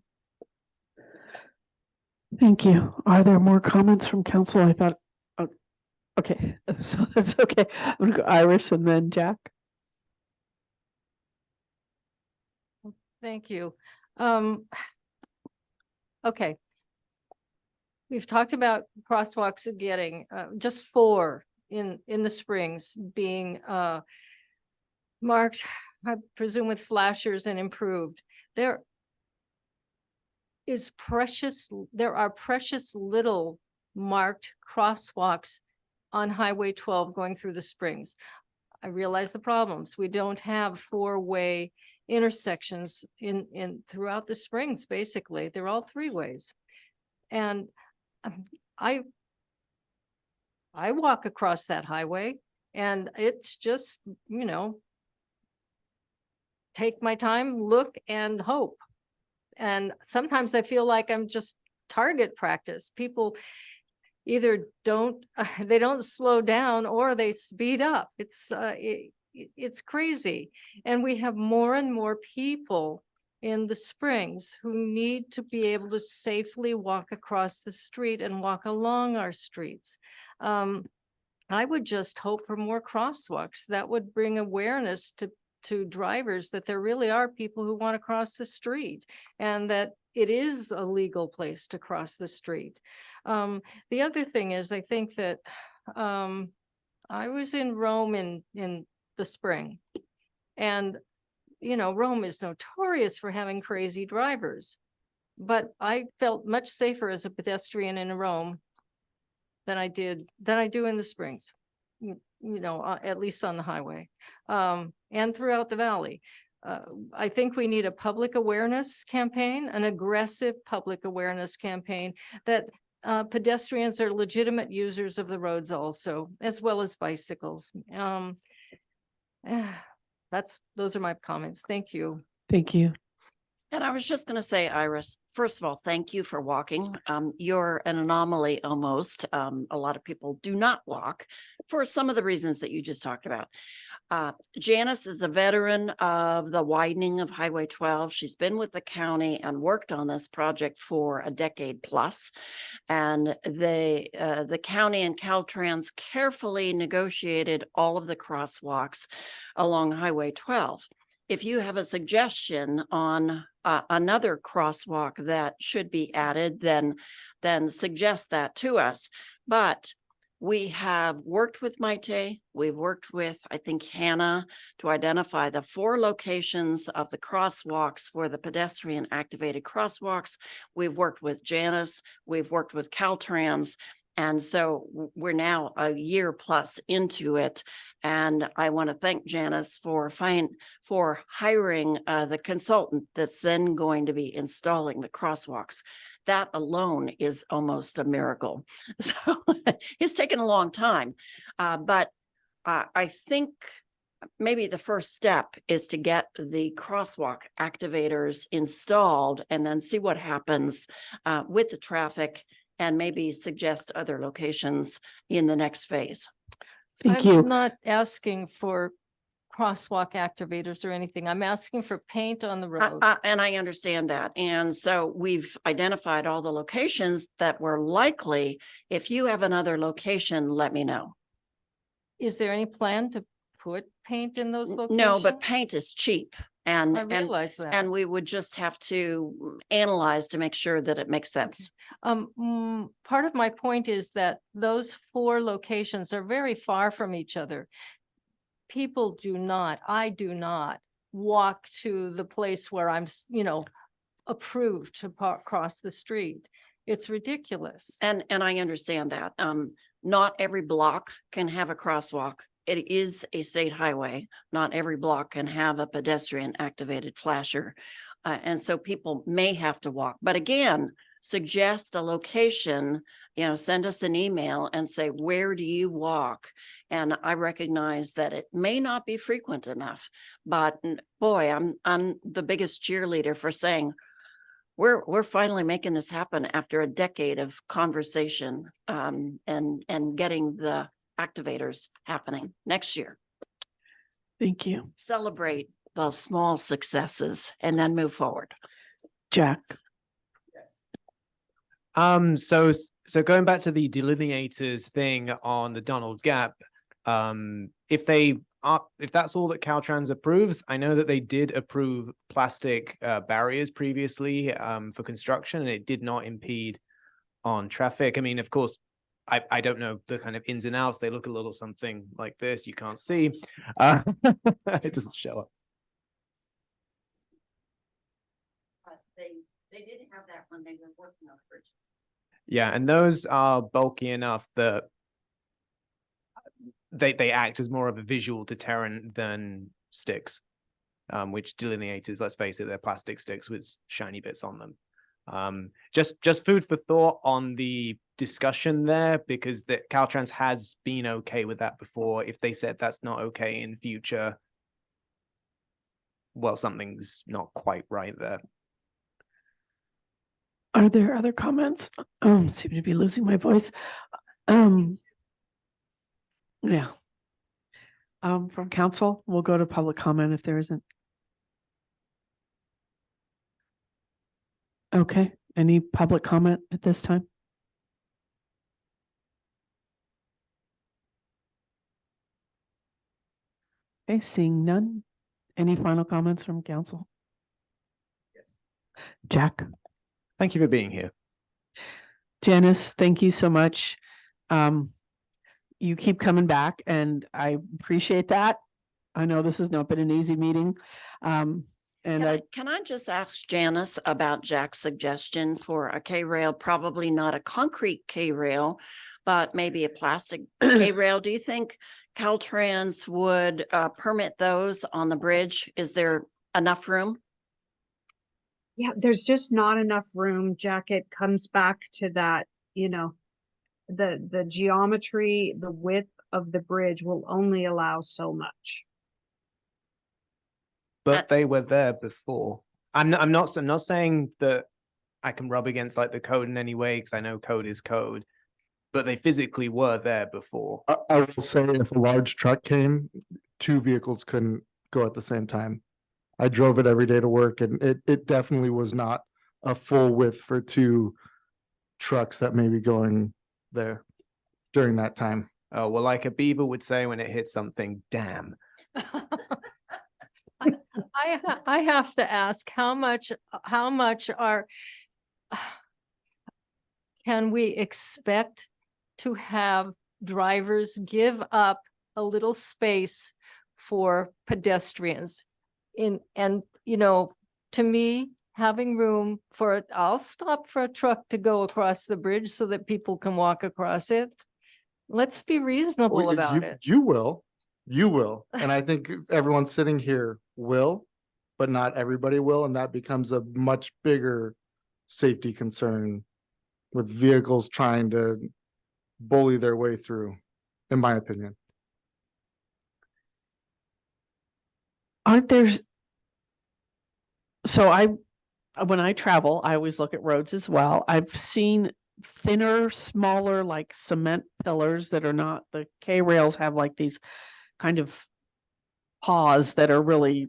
Thank you. Are there more comments from council? I thought, oh, okay, so that's okay. I'm gonna go Iris and then Jack. Thank you. Okay. We've talked about crosswalks getting just 4 in the Springs being marked, I presume, with flashers and improved. There are precious little marked crosswalks on Highway 12 going through the Springs. I realize the problems. We don't have 4-way intersections in throughout the Springs, basically. They're all 3-ways. And I walk across that highway, and it's just, take my time, look, and hope. And sometimes I feel like I'm just target practice. People either they don't slow down or they speed up. It's crazy. And we have more and more people in the Springs who need to be able to safely walk across the street and walk along our streets. I would just hope for more crosswalks. That would bring awareness to drivers that there really are people who want to cross the street, and that it is a legal place to cross the street. The other thing is, I think that I was in Rome in the spring, and Rome is notorious for having crazy drivers, but I felt much safer as a pedestrian in Rome than I do in the Springs, at least on the highway, and throughout the valley. I think we need a public awareness campaign, an aggressive public awareness campaign that pedestrians are legitimate users of the roads also, as well as bicycles. Those are my comments. Thank you. Thank you. And I was just going to say, Iris, first of all, thank you for walking. You're an anomaly almost. A lot of people do not walk for some of the reasons that you just talked about. Janice is a veteran of the widening of Highway 12. She's been with the county and worked on this project for a decade plus. And the county and Caltrans carefully negotiated all of the crosswalks along Highway 12. If you have a suggestion on another crosswalk that should be added, then suggest that to us. But we have worked with Maite. We've worked with, I think, Hannah to identify the 4 locations of the crosswalks for the pedestrian activated crosswalks. We've worked with Janice. We've worked with Caltrans. And so we're now a year plus into it. And I want to thank Janice for hiring the consultant that's then going to be installing the crosswalks. That alone is almost a miracle. So it's taken a long time. But I think maybe the first step is to get the crosswalk activators installed and then see what happens with the traffic, and maybe suggest other locations in the next phase. Thank you. I'm not asking for crosswalk activators or anything. I'm asking for paint on the road. And I understand that. And so we've identified all the locations that were likely. If you have another location, let me know. Is there any plan to put paint in those locations? No, but paint is cheap. I realize that. And we would just have to analyze to make sure that it makes sense. Part of my point is that those 4 locations are very far from each other. I do not walk to the place where I'm, approved to cross the street. It's ridiculous. And I understand that. Not every block can have a crosswalk. It is a state highway. Not every block can have a pedestrian activated flasher. And so people may have to walk. But again, suggest a location send us an email and say, where do you walk? And I recognize that it may not be frequent enough, but boy, I'm the biggest cheerleader for saying, we're finally making this happen after a decade of conversation, and getting the activators happening next year. Thank you. Celebrate the small successes and then move forward. Jack. So going back to the delineators thing on the Donald Gap, if that's all that Caltrans approves, I know that they did approve plastic barriers previously for construction, and it did not impede on traffic. I mean, of course, I don't know the kind of ins and outs. They look a little something like this. You can't see. It doesn't show up. But they didn't have that when they were working on the bridge. Yeah, and those are bulky enough that they act as more of a visual deterrent than sticks, which delineators, let's face it, they're plastic sticks with shiny bits on them. Just food for thought on the discussion there, because the Caltrans has been okay with that before. If they said that's not okay in future, well, something's not quite right there. Are there other comments? Seem to be losing my voice. Yeah. From council, we'll go to public comment if there isn't. Okay, any public comment at this time? Okay, seeing none. Any final comments from council? Yes. Jack? Thank you for being here. Janice, thank you so much. You keep coming back and I appreciate that. I know this has not been an easy meeting. And Can I just ask Janice about Jack's suggestion for a K-rail, probably not a concrete K-rail, but maybe a plastic K-rail? Do you think Caltrans would permit those on the bridge? Is there enough room? Yeah, there's just not enough room, Jack. It comes back to that, the geometry, the width of the bridge will only allow so much. But they were there before. I'm not saying that I can rub against like the code in any way, because I know code is code, but they physically were there before. I will say if a large truck came, 2 vehicles couldn't go at the same time. I drove it every day to work, and it definitely was not a full width for 2 trucks that may be going there during that time. Oh, well, like a beaver would say when it hits something, damn. I have to ask, how much can we expect to have drivers give up a little space for pedestrians? To me, having room for it, I'll stop for a truck to go across the bridge so that people can walk across it. Let's be reasonable Well, about it. You will. And I think everyone sitting here will, but not everybody will. And that becomes a much bigger safety concern with vehicles trying to bully their way through, in my opinion. aren't there? So when I travel, I always look at roads as well. I've seen thinner, smaller, like cement pillars that are not, the K-rails have like these kind of paws that are really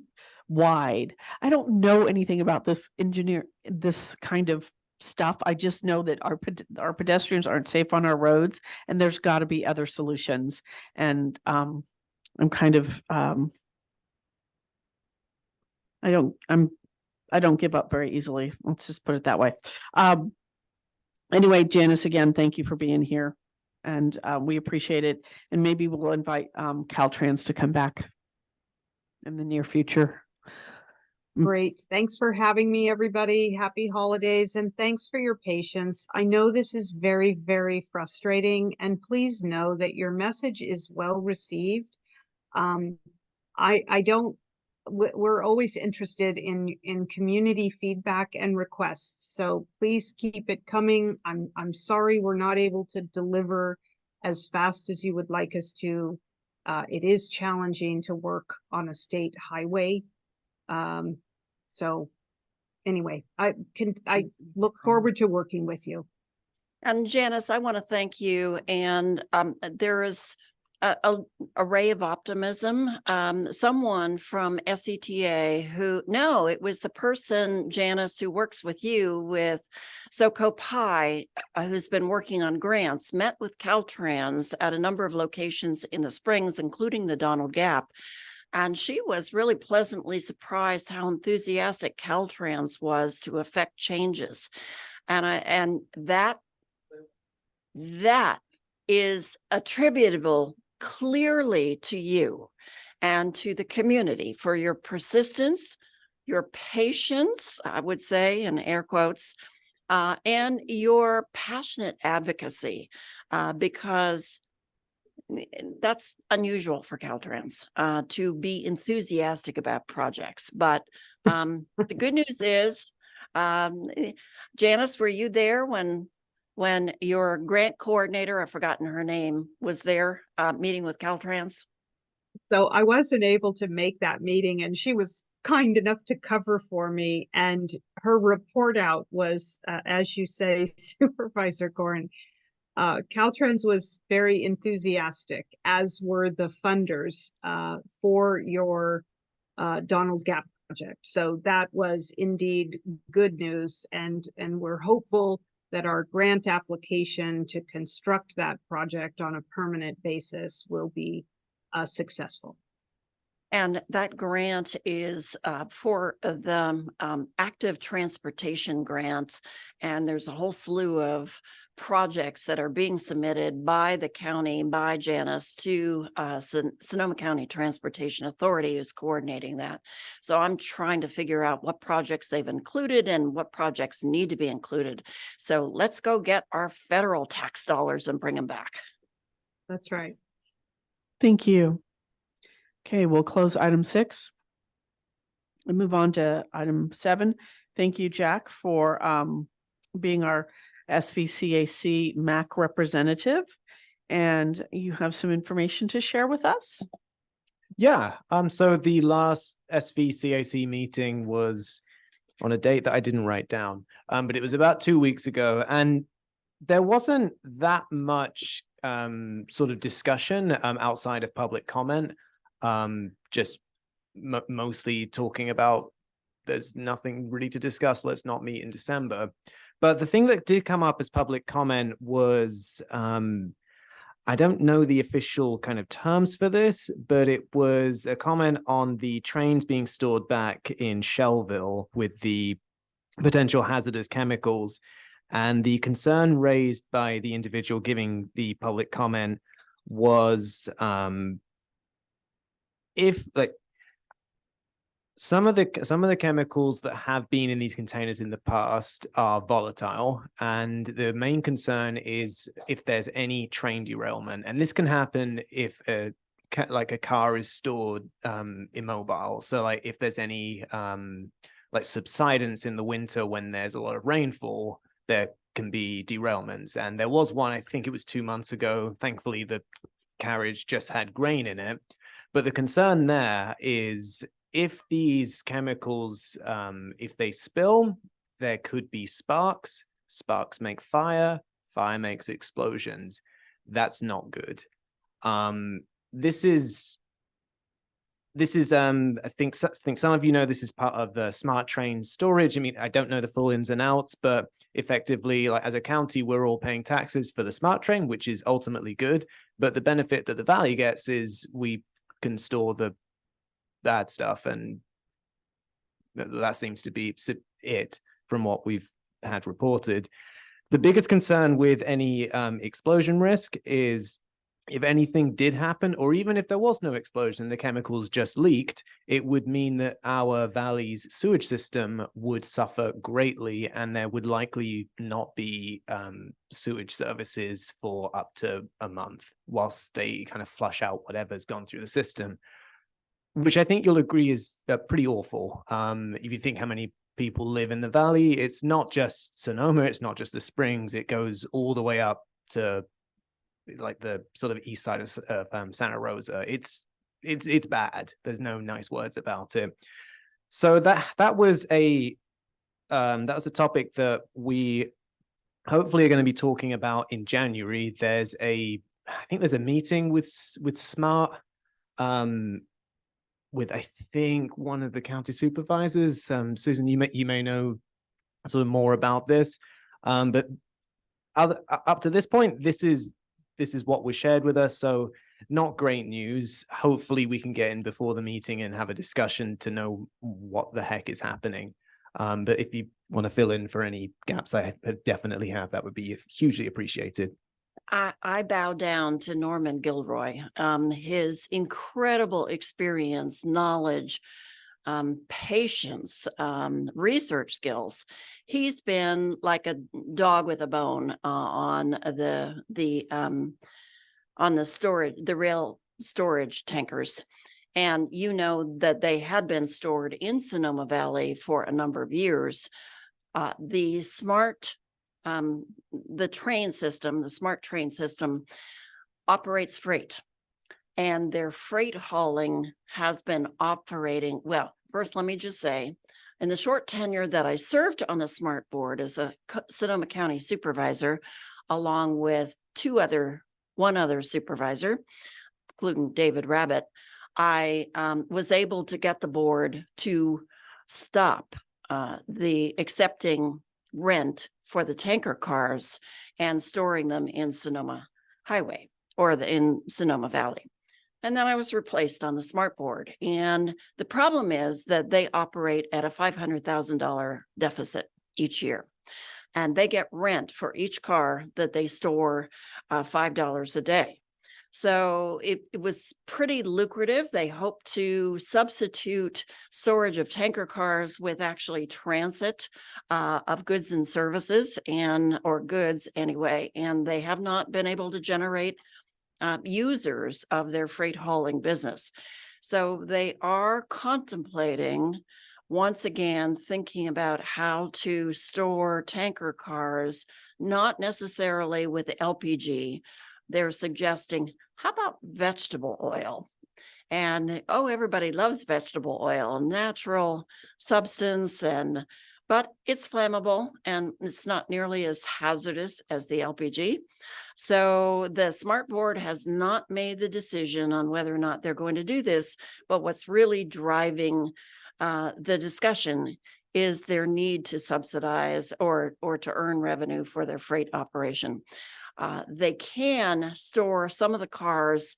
wide. I don't know anything about this kind of stuff. I just know that our pedestrians aren't safe on our roads, and there's got to be other solutions. And I'm kind of I don't give up very easily. Let's just put it that way. Anyway, Janice, again, thank you for being here, and we appreciate it. And maybe we'll invite Caltrans to come back in the near future. Great. Thanks for having me, everybody. Happy holidays, and thanks for your patience. I know this is very, very frustrating, and please know that your message is well received. I don't we're always interested in community feedback and requests. So please keep it coming. I'm sorry we're not able to deliver as fast as you would like us to. It is challenging to work on a state highway. So anyway, I look forward to working with you. And Janice, I want to thank you. And there is a ray of optimism. Someone from SETA no, it was the person, Janice, who works with you with SoCo Pi, who's been working on grants, met with Caltrans at a number of locations in the Springs, including the Donald Gap. And she was really pleasantly surprised how enthusiastic Caltrans was to affect changes. And that is attributable clearly to you and to the community for your persistence, your patience, I would say, in air quotes, and your passionate advocacy, because that's unusual for Caltrans to be enthusiastic about projects. But the good news is, Janice, were you there when your grant coordinator, I've forgotten her name, was there meeting with Caltrans? So I wasn't able to make that meeting, and she was kind enough to cover for me. And her report out was, as you say, Supervisor Gorin, Caltrans was very enthusiastic, as were the funders for your Donald Gap project. So that was indeed good news, and we're hopeful that our grant application to construct that project on a permanent basis will be successful. And that grant is for the active transportation grants. And there's a whole slew of projects that are being submitted by the county, by Janice, to Sonoma County Transportation Authority, who's coordinating that. So I'm trying to figure out what projects they've included and what projects need to be included. So let's go get our federal tax dollars and bring them back. That's right. Thank you. Okay, we'll close item 6 and move on to item 7. Thank you, Jack, for being our SVCAC MAC representative. And you have some information to share with us? Yeah. So the last SVCAC meeting was on a date that I didn't write down, but it was about 2 weeks ago, and there wasn't that much sort of discussion outside of public comment. Just mostly talking about there's nothing really to discuss. Let's not meet in December. But the thing that did come up as public comment was, I don't know the official kind of terms for this, but it was a comment on the trains being stored back in Shellville with the potential hazardous chemicals. And the concern raised by the individual giving the public comment was, if like some of the chemicals that have been in these containers in the past are volatile, and the main concern is if there's any train derailment, and this can happen if a car is stored immobile. So like if there's any like subsidence in the winter when there's a lot of rainfall, there can be derailments. And there was one, I think it was 2 months ago. Thankfully, the carriage just had grain in it. But the concern there is if these chemicals, if they spill, there could be sparks. Sparks make fire. Fire makes explosions. That's not good. This is I think some of you know this is part of the smart train storage. I mean, I don't know the full ins and outs, but effectively, like as a county, we're all paying taxes for the smart train, which is ultimately good. But the benefit that the valley gets is we can store the bad stuff, and that seems to be it from what we've had reported. The biggest concern with any explosion risk is if anything did happen, or even if there was no explosion, the chemicals just leaked, it would mean that our valley's sewage system would suffer greatly, and there would likely not be sewage services for up to a month whilst they kind of flush out whatever's gone through the system. which I think you'll agree is pretty awful. If you think how many people live in the valley, it's not just Sonoma, it's not just the Springs, it goes all the way up to like the sort of east side of Santa Rosa. It's bad. There's no nice words about it. So that was a topic that we hopefully are going to be talking about in January. I think there's a meeting with SMART, with I think one of the county supervisors. Susan, you may know sort of more about this, but up to this point, this is what was shared with us. So not great news. Hopefully we can get in before the meeting and have a discussion to know what the heck is happening. But if you want to fill in for any gaps I definitely have, that would be hugely appreciated. I bow down to Norman Gilroy, his incredible experience, knowledge, patience, research skills. He's been like a dog with a bone on the rail storage tankers. And you know that they had been stored in Sonoma Valley for a number of years. The SMART train system operates freight, and their freight hauling has been operating well. First, let me just say, in the short tenure that I served on the SMART board as a Sonoma County supervisor, along with one other supervisor, including David Rabbit, I was able to get the board to stop the accepting rent for the tanker cars and storing them in Sonoma Highway or in Sonoma Valley. And then I was replaced on the SMART board. And the problem is that they operate at a $500,000 deficit each year. And they get rent for each car that they store $5 a day. So it was pretty lucrative. They hope to substitute storage of tanker cars with actually transit of goods and services or goods anyway. And they have not been able to generate users of their freight hauling business. So they are contemplating, once again, thinking about how to store tanker cars, not necessarily with LPG. They're suggesting, how about vegetable oil? And everybody loves vegetable oil, natural substance, but it's flammable and it's not nearly as hazardous as the LPG. So the SMART board has not made the decision on whether or not they're going to do this, but what's really driving the discussion is their need to subsidize or to earn revenue for their freight operation. They can store some of the cars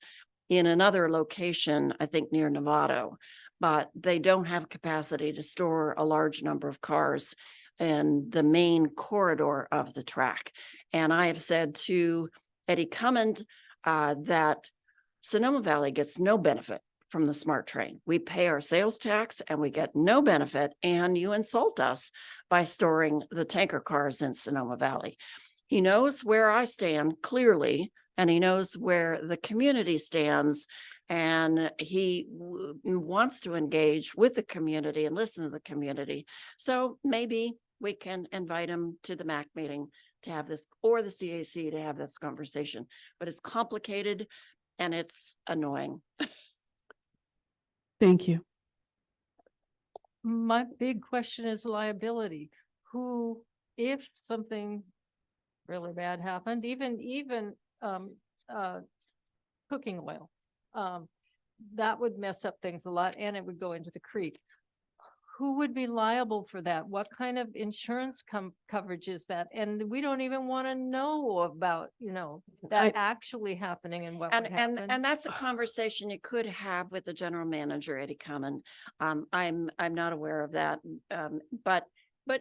in another location, I think near Novato, but they don't have capacity to store a large number of cars in the main corridor of the track. And I have said to Eddie Cummond that Sonoma Valley gets no benefit from the SMART train. We pay our sales tax and we get no benefit, and you insult us by storing the tanker cars in Sonoma Valley. He knows where I stand clearly, and he knows where the community stands, and he wants to engage with the community and listen to the community. So maybe we can invite him to the MAC meeting to have this, or the CAC to have this conversation. But it's complicated and it's annoying. Thank you. My big question is liability. If something really bad happened, even cooking oil, that would mess up things a lot, and it would go into the creek. Who would be liable for that? What kind of insurance coverage is that? And we don't even want to know about, that actually happening and what would happen. And that's a conversation you could have with the general manager, Eddie Cummond. I'm not aware of that. But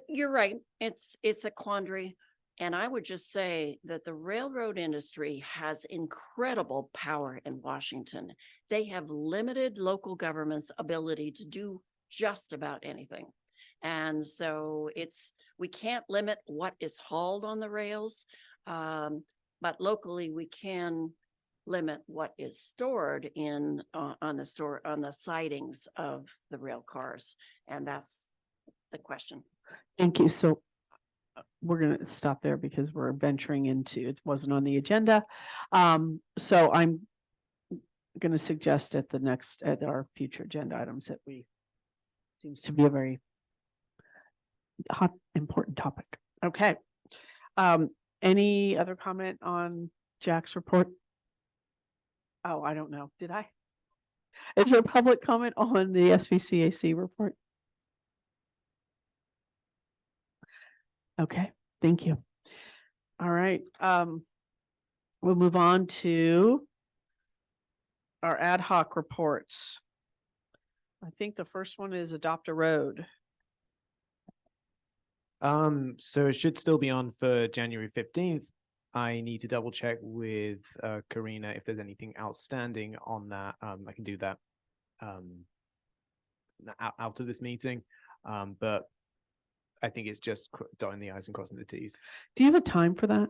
you're right. It's a quandary. And I would just say that the railroad industry has incredible power in Washington. They have limited local government's ability to do just about anything. And so we can't limit what is hauled on the rails, but locally we can limit what is stored in, on the sidings of the rail cars. And that's the question. Thank you. So we're gonna stop there because we're venturing into, it wasn't on the agenda. So I'm gonna suggest at our future agenda items that seems to be a very hot, important topic. Okay. Any other comment on Jack's report? Oh, I don't know. Did I? Is there public comment on the SVCAC report? Okay, thank you. All right, we'll move on to our ad hoc reports. I think the first one is Adopt a Road. So it should still be on for January 15th. I need to double check with Karina if there's anything outstanding on that. I can do that out of this meeting. But I think it's just dotting the I's and crossing the T's. Do you have a time for that?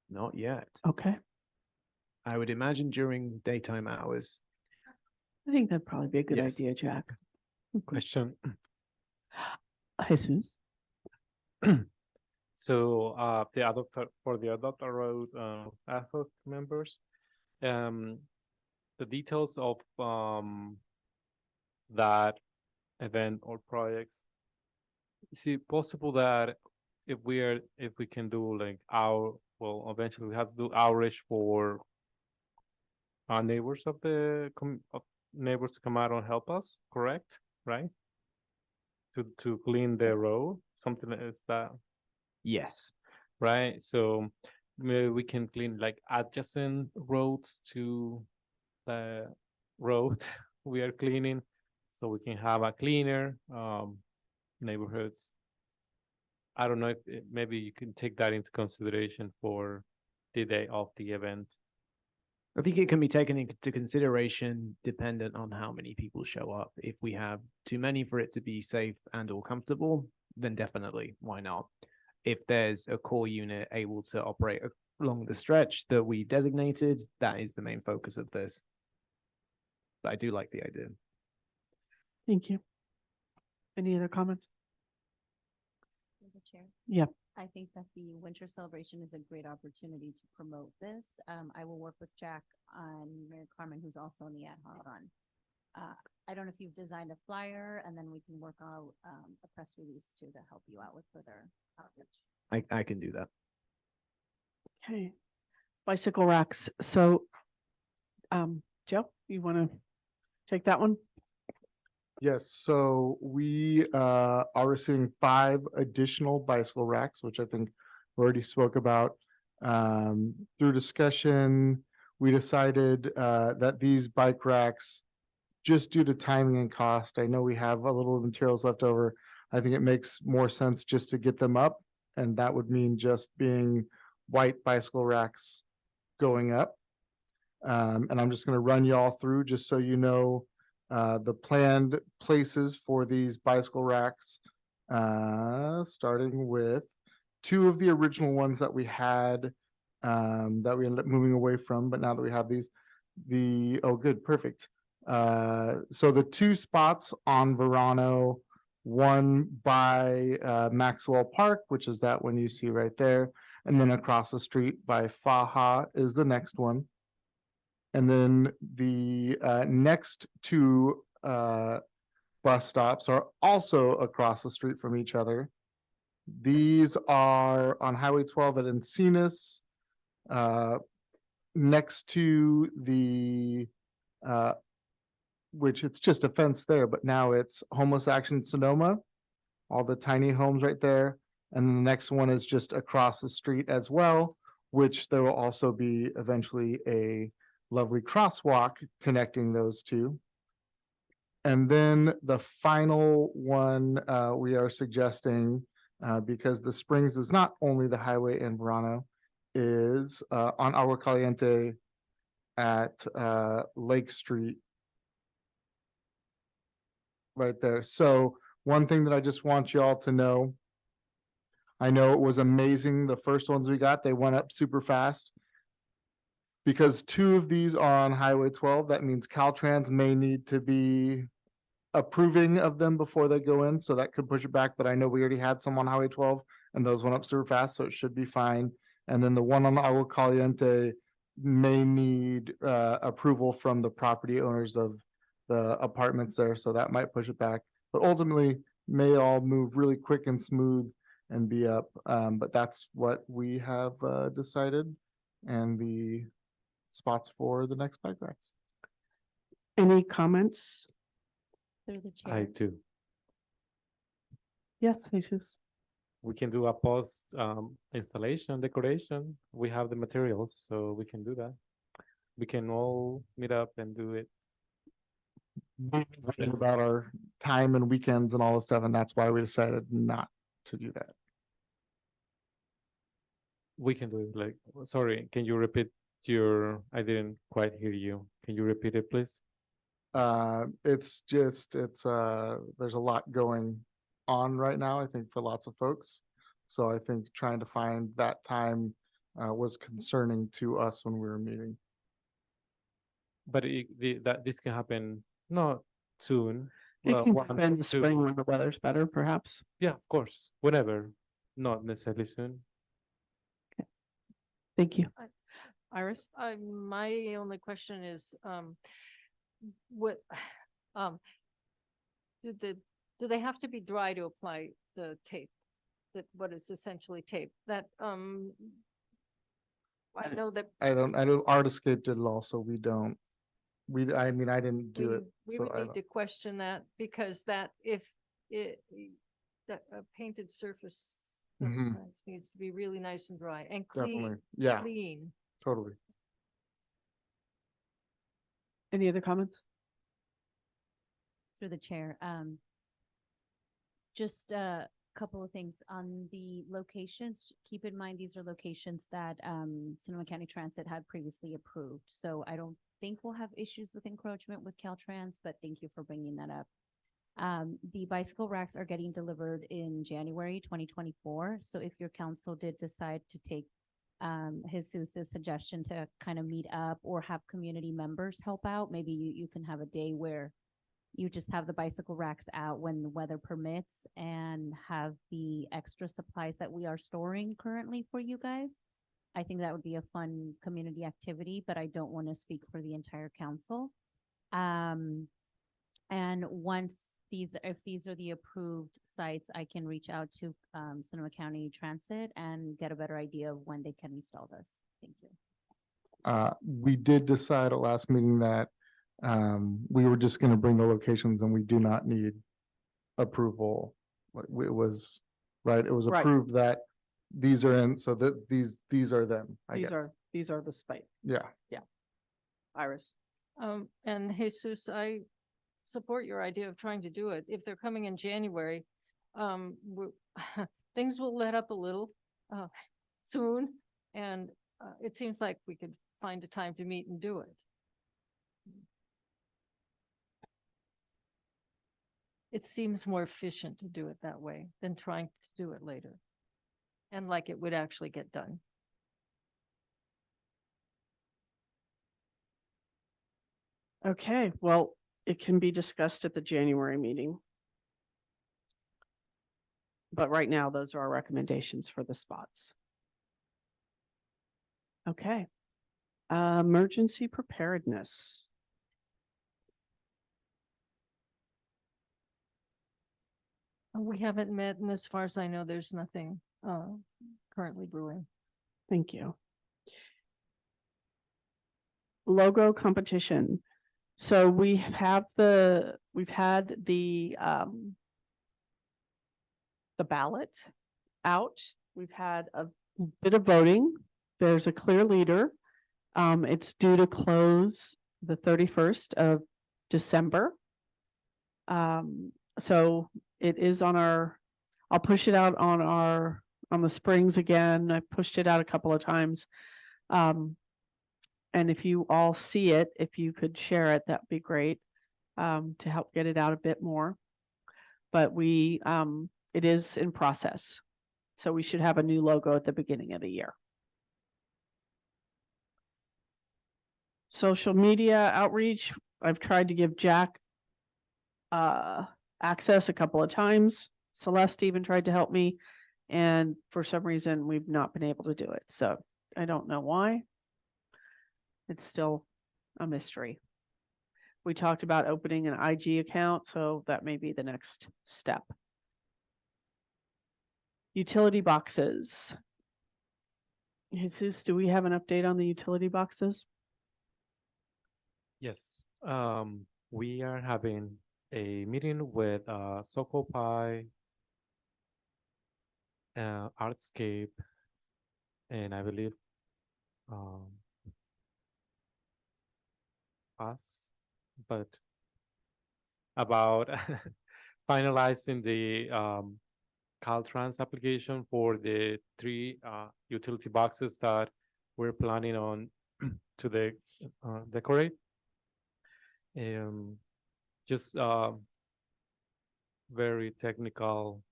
Not yet. Okay, I would imagine during daytime hours. I think that'd probably be a good Yes. idea, Jack. Question. Jesus. So for the Adopt a Road ad hoc members, the details of that event or projects. Is it possible that if we can do like eventually we have to do outreach for our neighbors of neighbors to come out and help us, correct? Right? To clean the road, something like that. Yes. Right, so maybe we can clean like adjacent roads to the road we are cleaning, so we can have a cleaner neighborhoods. I don't know if maybe you can take that into consideration for the day of the event. I think it can be taken into consideration dependent on how many people show up. If we have too many for it to be safe and or comfortable, then definitely, why not? If there's a core unit able to operate along the stretch that we designated, that is the main focus of this. But I do like the idea. Thank you. Any other comments? Through the chair. Yeah. I think that the winter celebration is a great opportunity to promote this. I will work with Jack on Mayor Carmen, who's also in the ad hoc on. I don't know if you've designed a flyer, and then we can work out a press release too to help you out with further outreach. I can do that. Okay. Bicycle racks. So, Joe, you want to take that one? Yes, so we are receiving 5 additional bicycle racks, which I think we already spoke about. Through discussion, we decided that these bike racks, just due to timing and cost, I know we have a little materials left over. I think it makes more sense just to get them up, and that would mean just being white bicycle racks going up. And I'm just going to run you all through just so you know the planned places for these bicycle racks, starting with 2 of the original ones that we had that we ended up moving away from, but now that we have these, oh good, perfect. So the 2 spots on Verano, one by Maxwell Park, which is that one you see right there, and then across the street by Faha is the next one. And then the next 2 bus stops are also across the street from each other. These are on Highway 12 at Encinas, next to the, which it's just a fence there, but now it's Homeless Action Sonoma, all the tiny homes right there. And then the next one is just across the street as well, which there will also be eventually a lovely crosswalk connecting those 2. And then the final one we are suggesting, because the Springs is not only the highway in Verano, is on Agua Caliente at Lake Street. Right there. So one thing that I just want you all to know, I know it was amazing. The first ones we got, they went up super fast. because two of these are on Highway 12, that means Caltrans may need to be approving of them before they go in, so that could push it back, but I know we already had some on Highway 12 and those went up super fast, so it should be fine. And then the one on Agua Caliente may need approval from the property owners of the apartments there, so that might push it back. But ultimately, may all move really quick and smooth and be up. But that's what we have decided and the spots for the next bike racks. Any comments? Through the I chair. do. Yes, Jesus. We can do a post installation decoration. We have the materials, so we can do that. We can all meet up and do it. Thinking about our time and weekends and all this stuff, and that's why we decided not to do that. We can do it like, sorry, can you repeat I didn't quite hear you. Can you repeat it, please? It's there's a lot going on right now, I think, for lots of folks. So I think trying to find that time was concerning to us when we were meeting. But this can happen not soon. It well, can one, happen in the two- spring when the weather's better, perhaps. Yeah, of course, whenever, not necessarily soon. Thank you. Iris? My only question is, what, do they have to be dry to apply the tape? That what is essentially tape that, I know that. I don't Artscape did it also. We don't. I mean, I didn't do it. We so would I need don't- to question that because that if that a painted surface Mhm. needs to be really nice and dry and Definitely. clean, Yeah, clean. totally. Any other comments? Through the chair. Just a couple of things on the locations. Keep in mind, these are locations that Sonoma County Transit had previously approved. So I don't think we'll have issues with encroachment with Caltrans, but thank you for bringing that up. The bicycle racks are getting delivered in January 2024. So if your council did decide to take Jesus's suggestion to kind of meet up or have community members help out, maybe you can have a day where you just have the bicycle racks out when the weather permits and have the extra supplies that we are storing currently for you guys. I think that would be a fun community activity, but I don't want to speak for the entire council. And once if these are the approved sites, I can reach out to Sonoma County Transit and get a better idea of when they can install this. Thank you. We did decide at last meeting that we were just going to bring the locations and we do not need approval. It was right. It was Right. approved that these are in, so that these are them. I guess. These are the spite. Yeah. Iris? And Jesus, I support your idea of trying to do it. If they're coming in January, things will let up a little soon. And it seems like we could find a time to meet and do it. It seems more efficient to do it that way than trying to do it later. And like it would actually get done. Okay, well, it can be discussed at the January meeting. But right now, those are our recommendations for the spots. Okay. Emergency preparedness. We haven't met, and as far as I know, there's nothing currently brewing. Thank you. Logo competition. So we've had the ballot out. We've had a bit of voting. There's a clear leader. It's due to close the 31st of December. So it is on I'll push it out on the springs again. I pushed it out a couple of times. And if you all see it, if you could share it, that'd be great, to help get it out a bit more. But it is in process. So we should have a new logo at the beginning of the year. social media outreach, I've tried to give Jack access a couple of times. Celeste even tried to help me. And for some reason, we've not been able to do it. So I don't know why. It's still a mystery. We talked about opening an IG account, so that may be the next step. Utility boxes. Jesus, do we have an update on the utility boxes? Yes, we are having a meeting with Sokopai, Artscape, and I believe us, but about finalizing the Caltrans application for the 3 utility boxes that we're planning on to decorate. Just very technical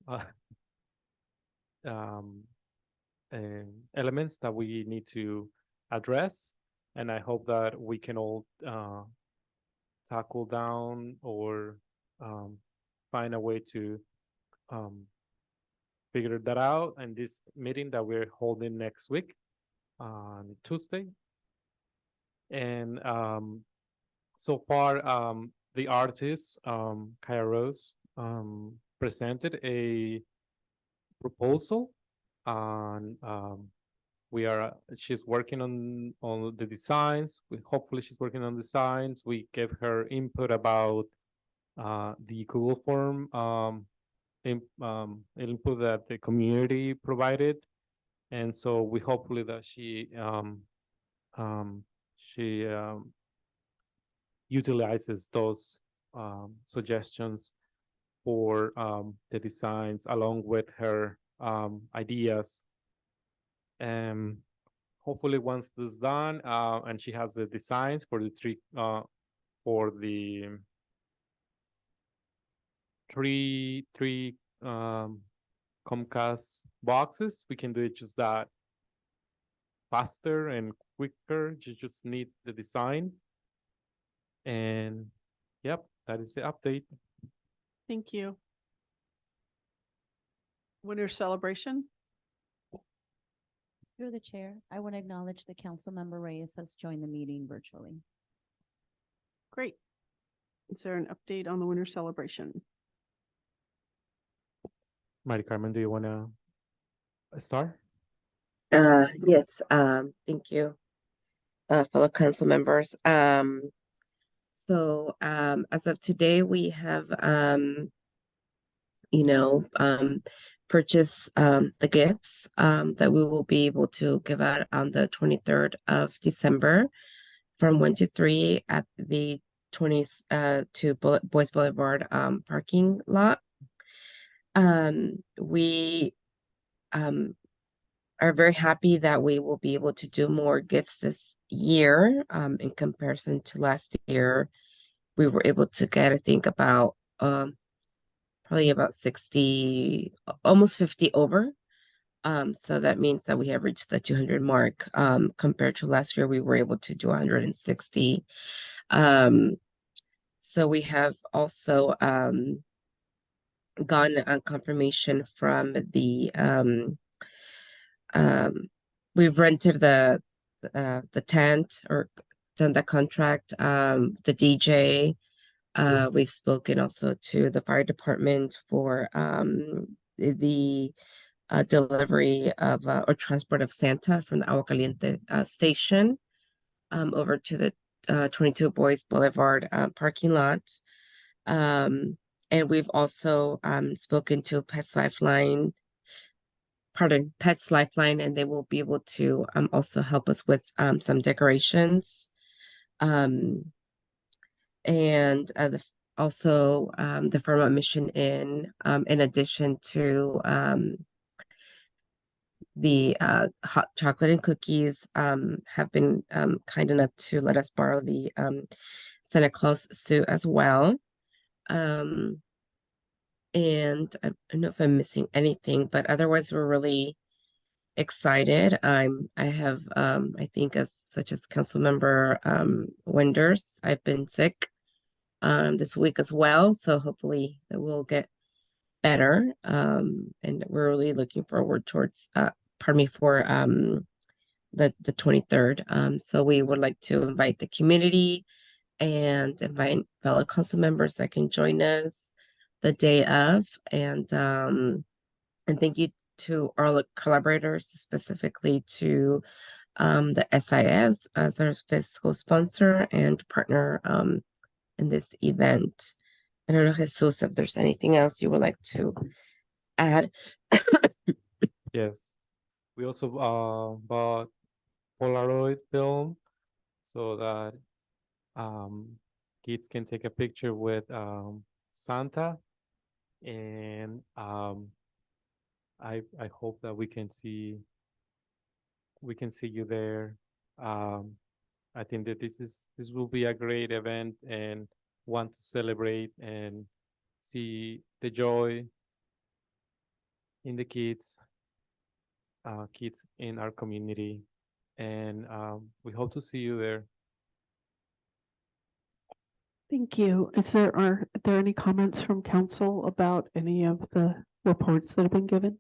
elements that we need to address, and I hope that we can all tackle down or find a way to figure that out in this meeting that we're holding next week on Tuesday. And so far, the artist, Kaya Rose, presented a proposal on she's working on the designs. Hopefully she's working on designs. We gave her input about the Google form input that the community provided, and so we hopefully that she utilizes those suggestions for the designs along with her ideas. And hopefully once this is done, and she has the designs for the three Comcast boxes, we can do it just that faster and quicker. You just need the design. And yep, that is the update. Thank you. Winter celebration. Through the chair, I want to acknowledge that Councilmember Reyes has joined the meeting virtually. Great. Is there an update on the winter celebration? Mari Carmen, do you want to start? Yes, thank you, fellow council members. So as of today, we have, purchased the gifts that we will be able to give out on the 23rd of December from 1 to 3 at the 22 Boys Boulevard parking lot. We are very happy that we will be able to do more gifts this year. In comparison to last year, we were able to get, I think, about probably about 60, almost 50 over. So that means that we have reached the 200 mark. Compared to last year, we were able to do 160. So we have also gotten a confirmation from the we've rented the tent or done the contract, the DJ. We've spoken also to the fire department for the delivery of or transport of Santa from the Agua Caliente station over to the 22 Boys Boulevard parking lot. And we've also spoken to Pets Lifeline, and they will be able to also help us with some decorations. And also the firm of Mission Inn, in addition to the hot chocolate and cookies, have been kind enough to let us borrow the Santa Claus suit as well. And I don't know if I'm missing anything, but otherwise we're really excited. I have, I think as such as Councilmember, Wenders, I've been sick, this week as well. So hopefully it will get better. And we're really looking forward towards, pardon me, for, the 23rd. So we would like to invite the community and invite fellow council members that can join us the day of. And thank you to our collaborators, specifically to the SIS as our fiscal sponsor and partner in this event. I don't know, Jesus, if there's anything else you would like to add. Yes. We also bought Polaroid film so that kids can take a picture with Santa, and I hope that we can see you there. I think that this will be a great event and want to celebrate and see the joy in the kids in our community, and we hope to see you there. Thank you. Are there any comments from council about any of the reports that have been given?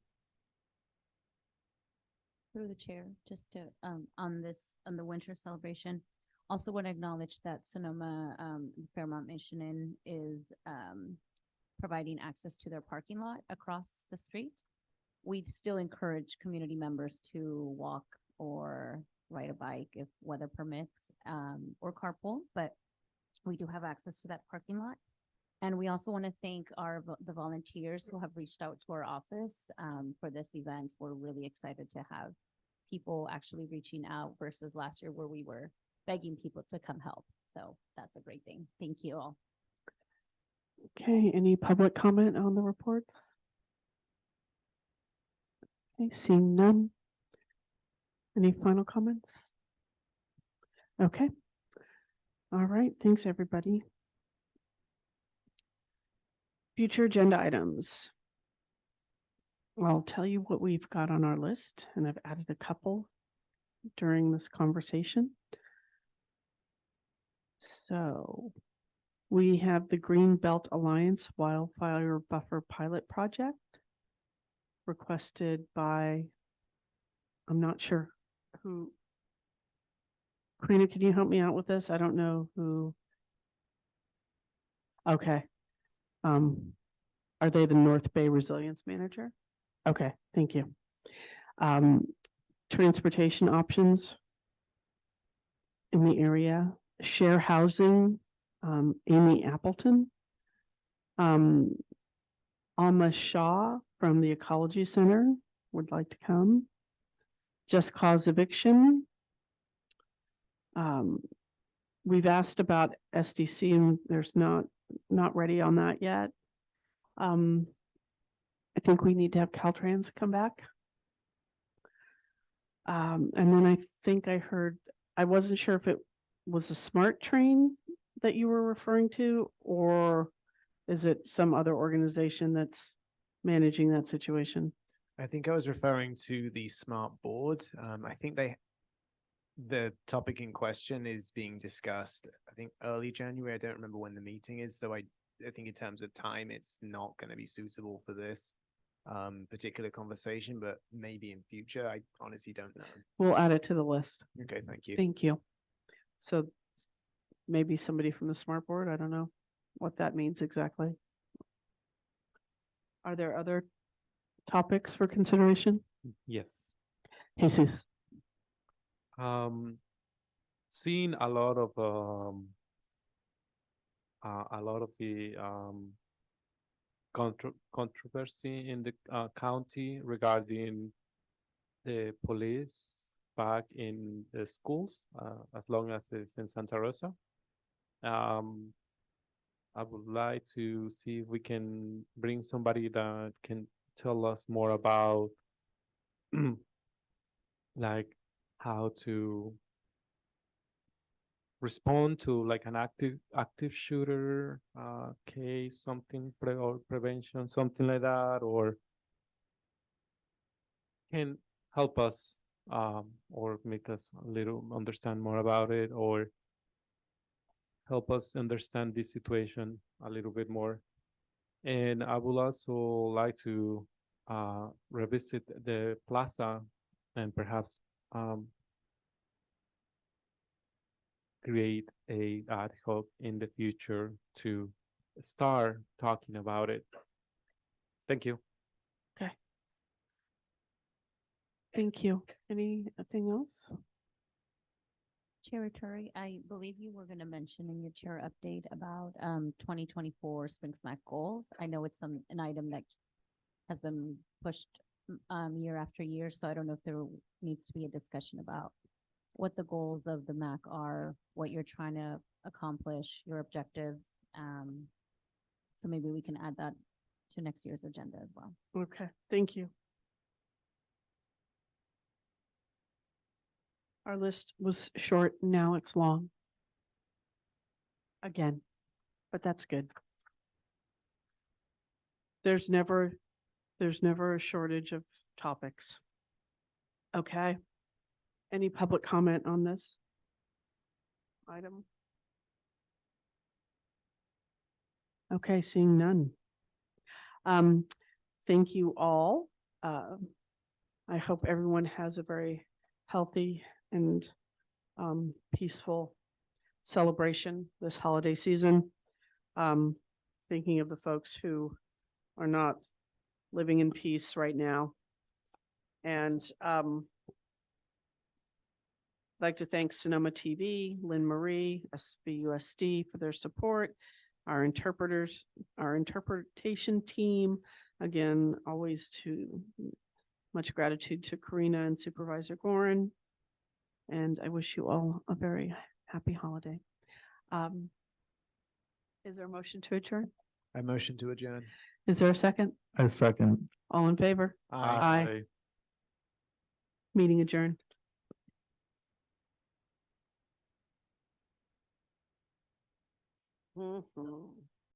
Through the chair, just to, on the winter celebration, also want to acknowledge that Sonoma, Fairmont Mission Inn is, providing access to their parking lot across the street. We still encourage community members to walk or ride a bike if weather permits, or carpool, but we do have access to that parking lot. And we also want to thank the volunteers who have reached out to our office for this event. We're really excited to have people actually reaching out versus last year where we were begging people to come help. So that's a great thing. Thank you all. Okay, any public comment on the reports? Okay, seeing none. Any final comments? Okay. All right, thanks, everybody. Future agenda items. I'll tell you what we've got on our list, and I've added a couple during this conversation. So we have the Green Belt Alliance Wildfire Buffer Pilot Project requested by, I'm not sure who. Karina, can you help me out with this? I don't know who. Okay. Are they the North Bay Resilience Manager? Okay, thank you. Transportation options in the area, share housing, Amy Appleton. Alma Shaw from the Ecology Center would like to come. Just Cause Eviction. We've asked about SDC and there's not ready on that yet. I think we need to have Caltrans come back. And then I think I heard, I wasn't sure if it was a smart train that you were referring to, or is it some other organization that's managing that situation? I think I was referring to the smart board. I think the topic in question is being discussed, I think early January. I don't remember when the meeting is. So I think in terms of time, it's not going to be suitable for this particular conversation, but maybe in future. I honestly don't know. We'll add it to the list. Okay, thank you. Thank you. So maybe somebody from the smart board, I don't know what that means exactly. Are there other topics for consideration? Yes. Jesus. Seeing a lot of the controversy in the county regarding the police back in the schools, as long as it's in Santa Rosa. I would like to see if we can bring somebody that can tell us more about like how to respond to like an active shooter case, something or prevention, something like that, or can help us or make us a little understand more about it, or help us understand this situation a little bit more. And I would also like to revisit the plaza and perhaps create a ad hoc in the future to start talking about it. Thank you. Thank you. Anything else? Chair Turi, I believe you were going to mention in your chair update about 2024 Spring Smack goals. I know it's an item that has been pushed year after year, so I don't know if there needs to be a discussion about what the goals of the MAC are, what you're trying to accomplish, your objective. So maybe we can add that to next year's agenda as well. Okay, thank you. Our list was short, now it's long. Again, but that's good. There's never a shortage of topics. Okay. Any public comment on this item? Okay, seeing none. Thank you all. I hope everyone has a very healthy and peaceful celebration this holiday season. Thinking of the folks who are not living in peace right now. And I'd like to thank Sonoma TV, Lynn Marie, SVUSD for their support, our interpreters, our interpretation team. Again, always much gratitude to Karina and Supervisor Gorin. And I wish you all a very happy holiday. Is there a motion to adjourn? I motion to adjourn. Is there a second? I second. All in favor? Aye. Meeting adjourned. Mhm.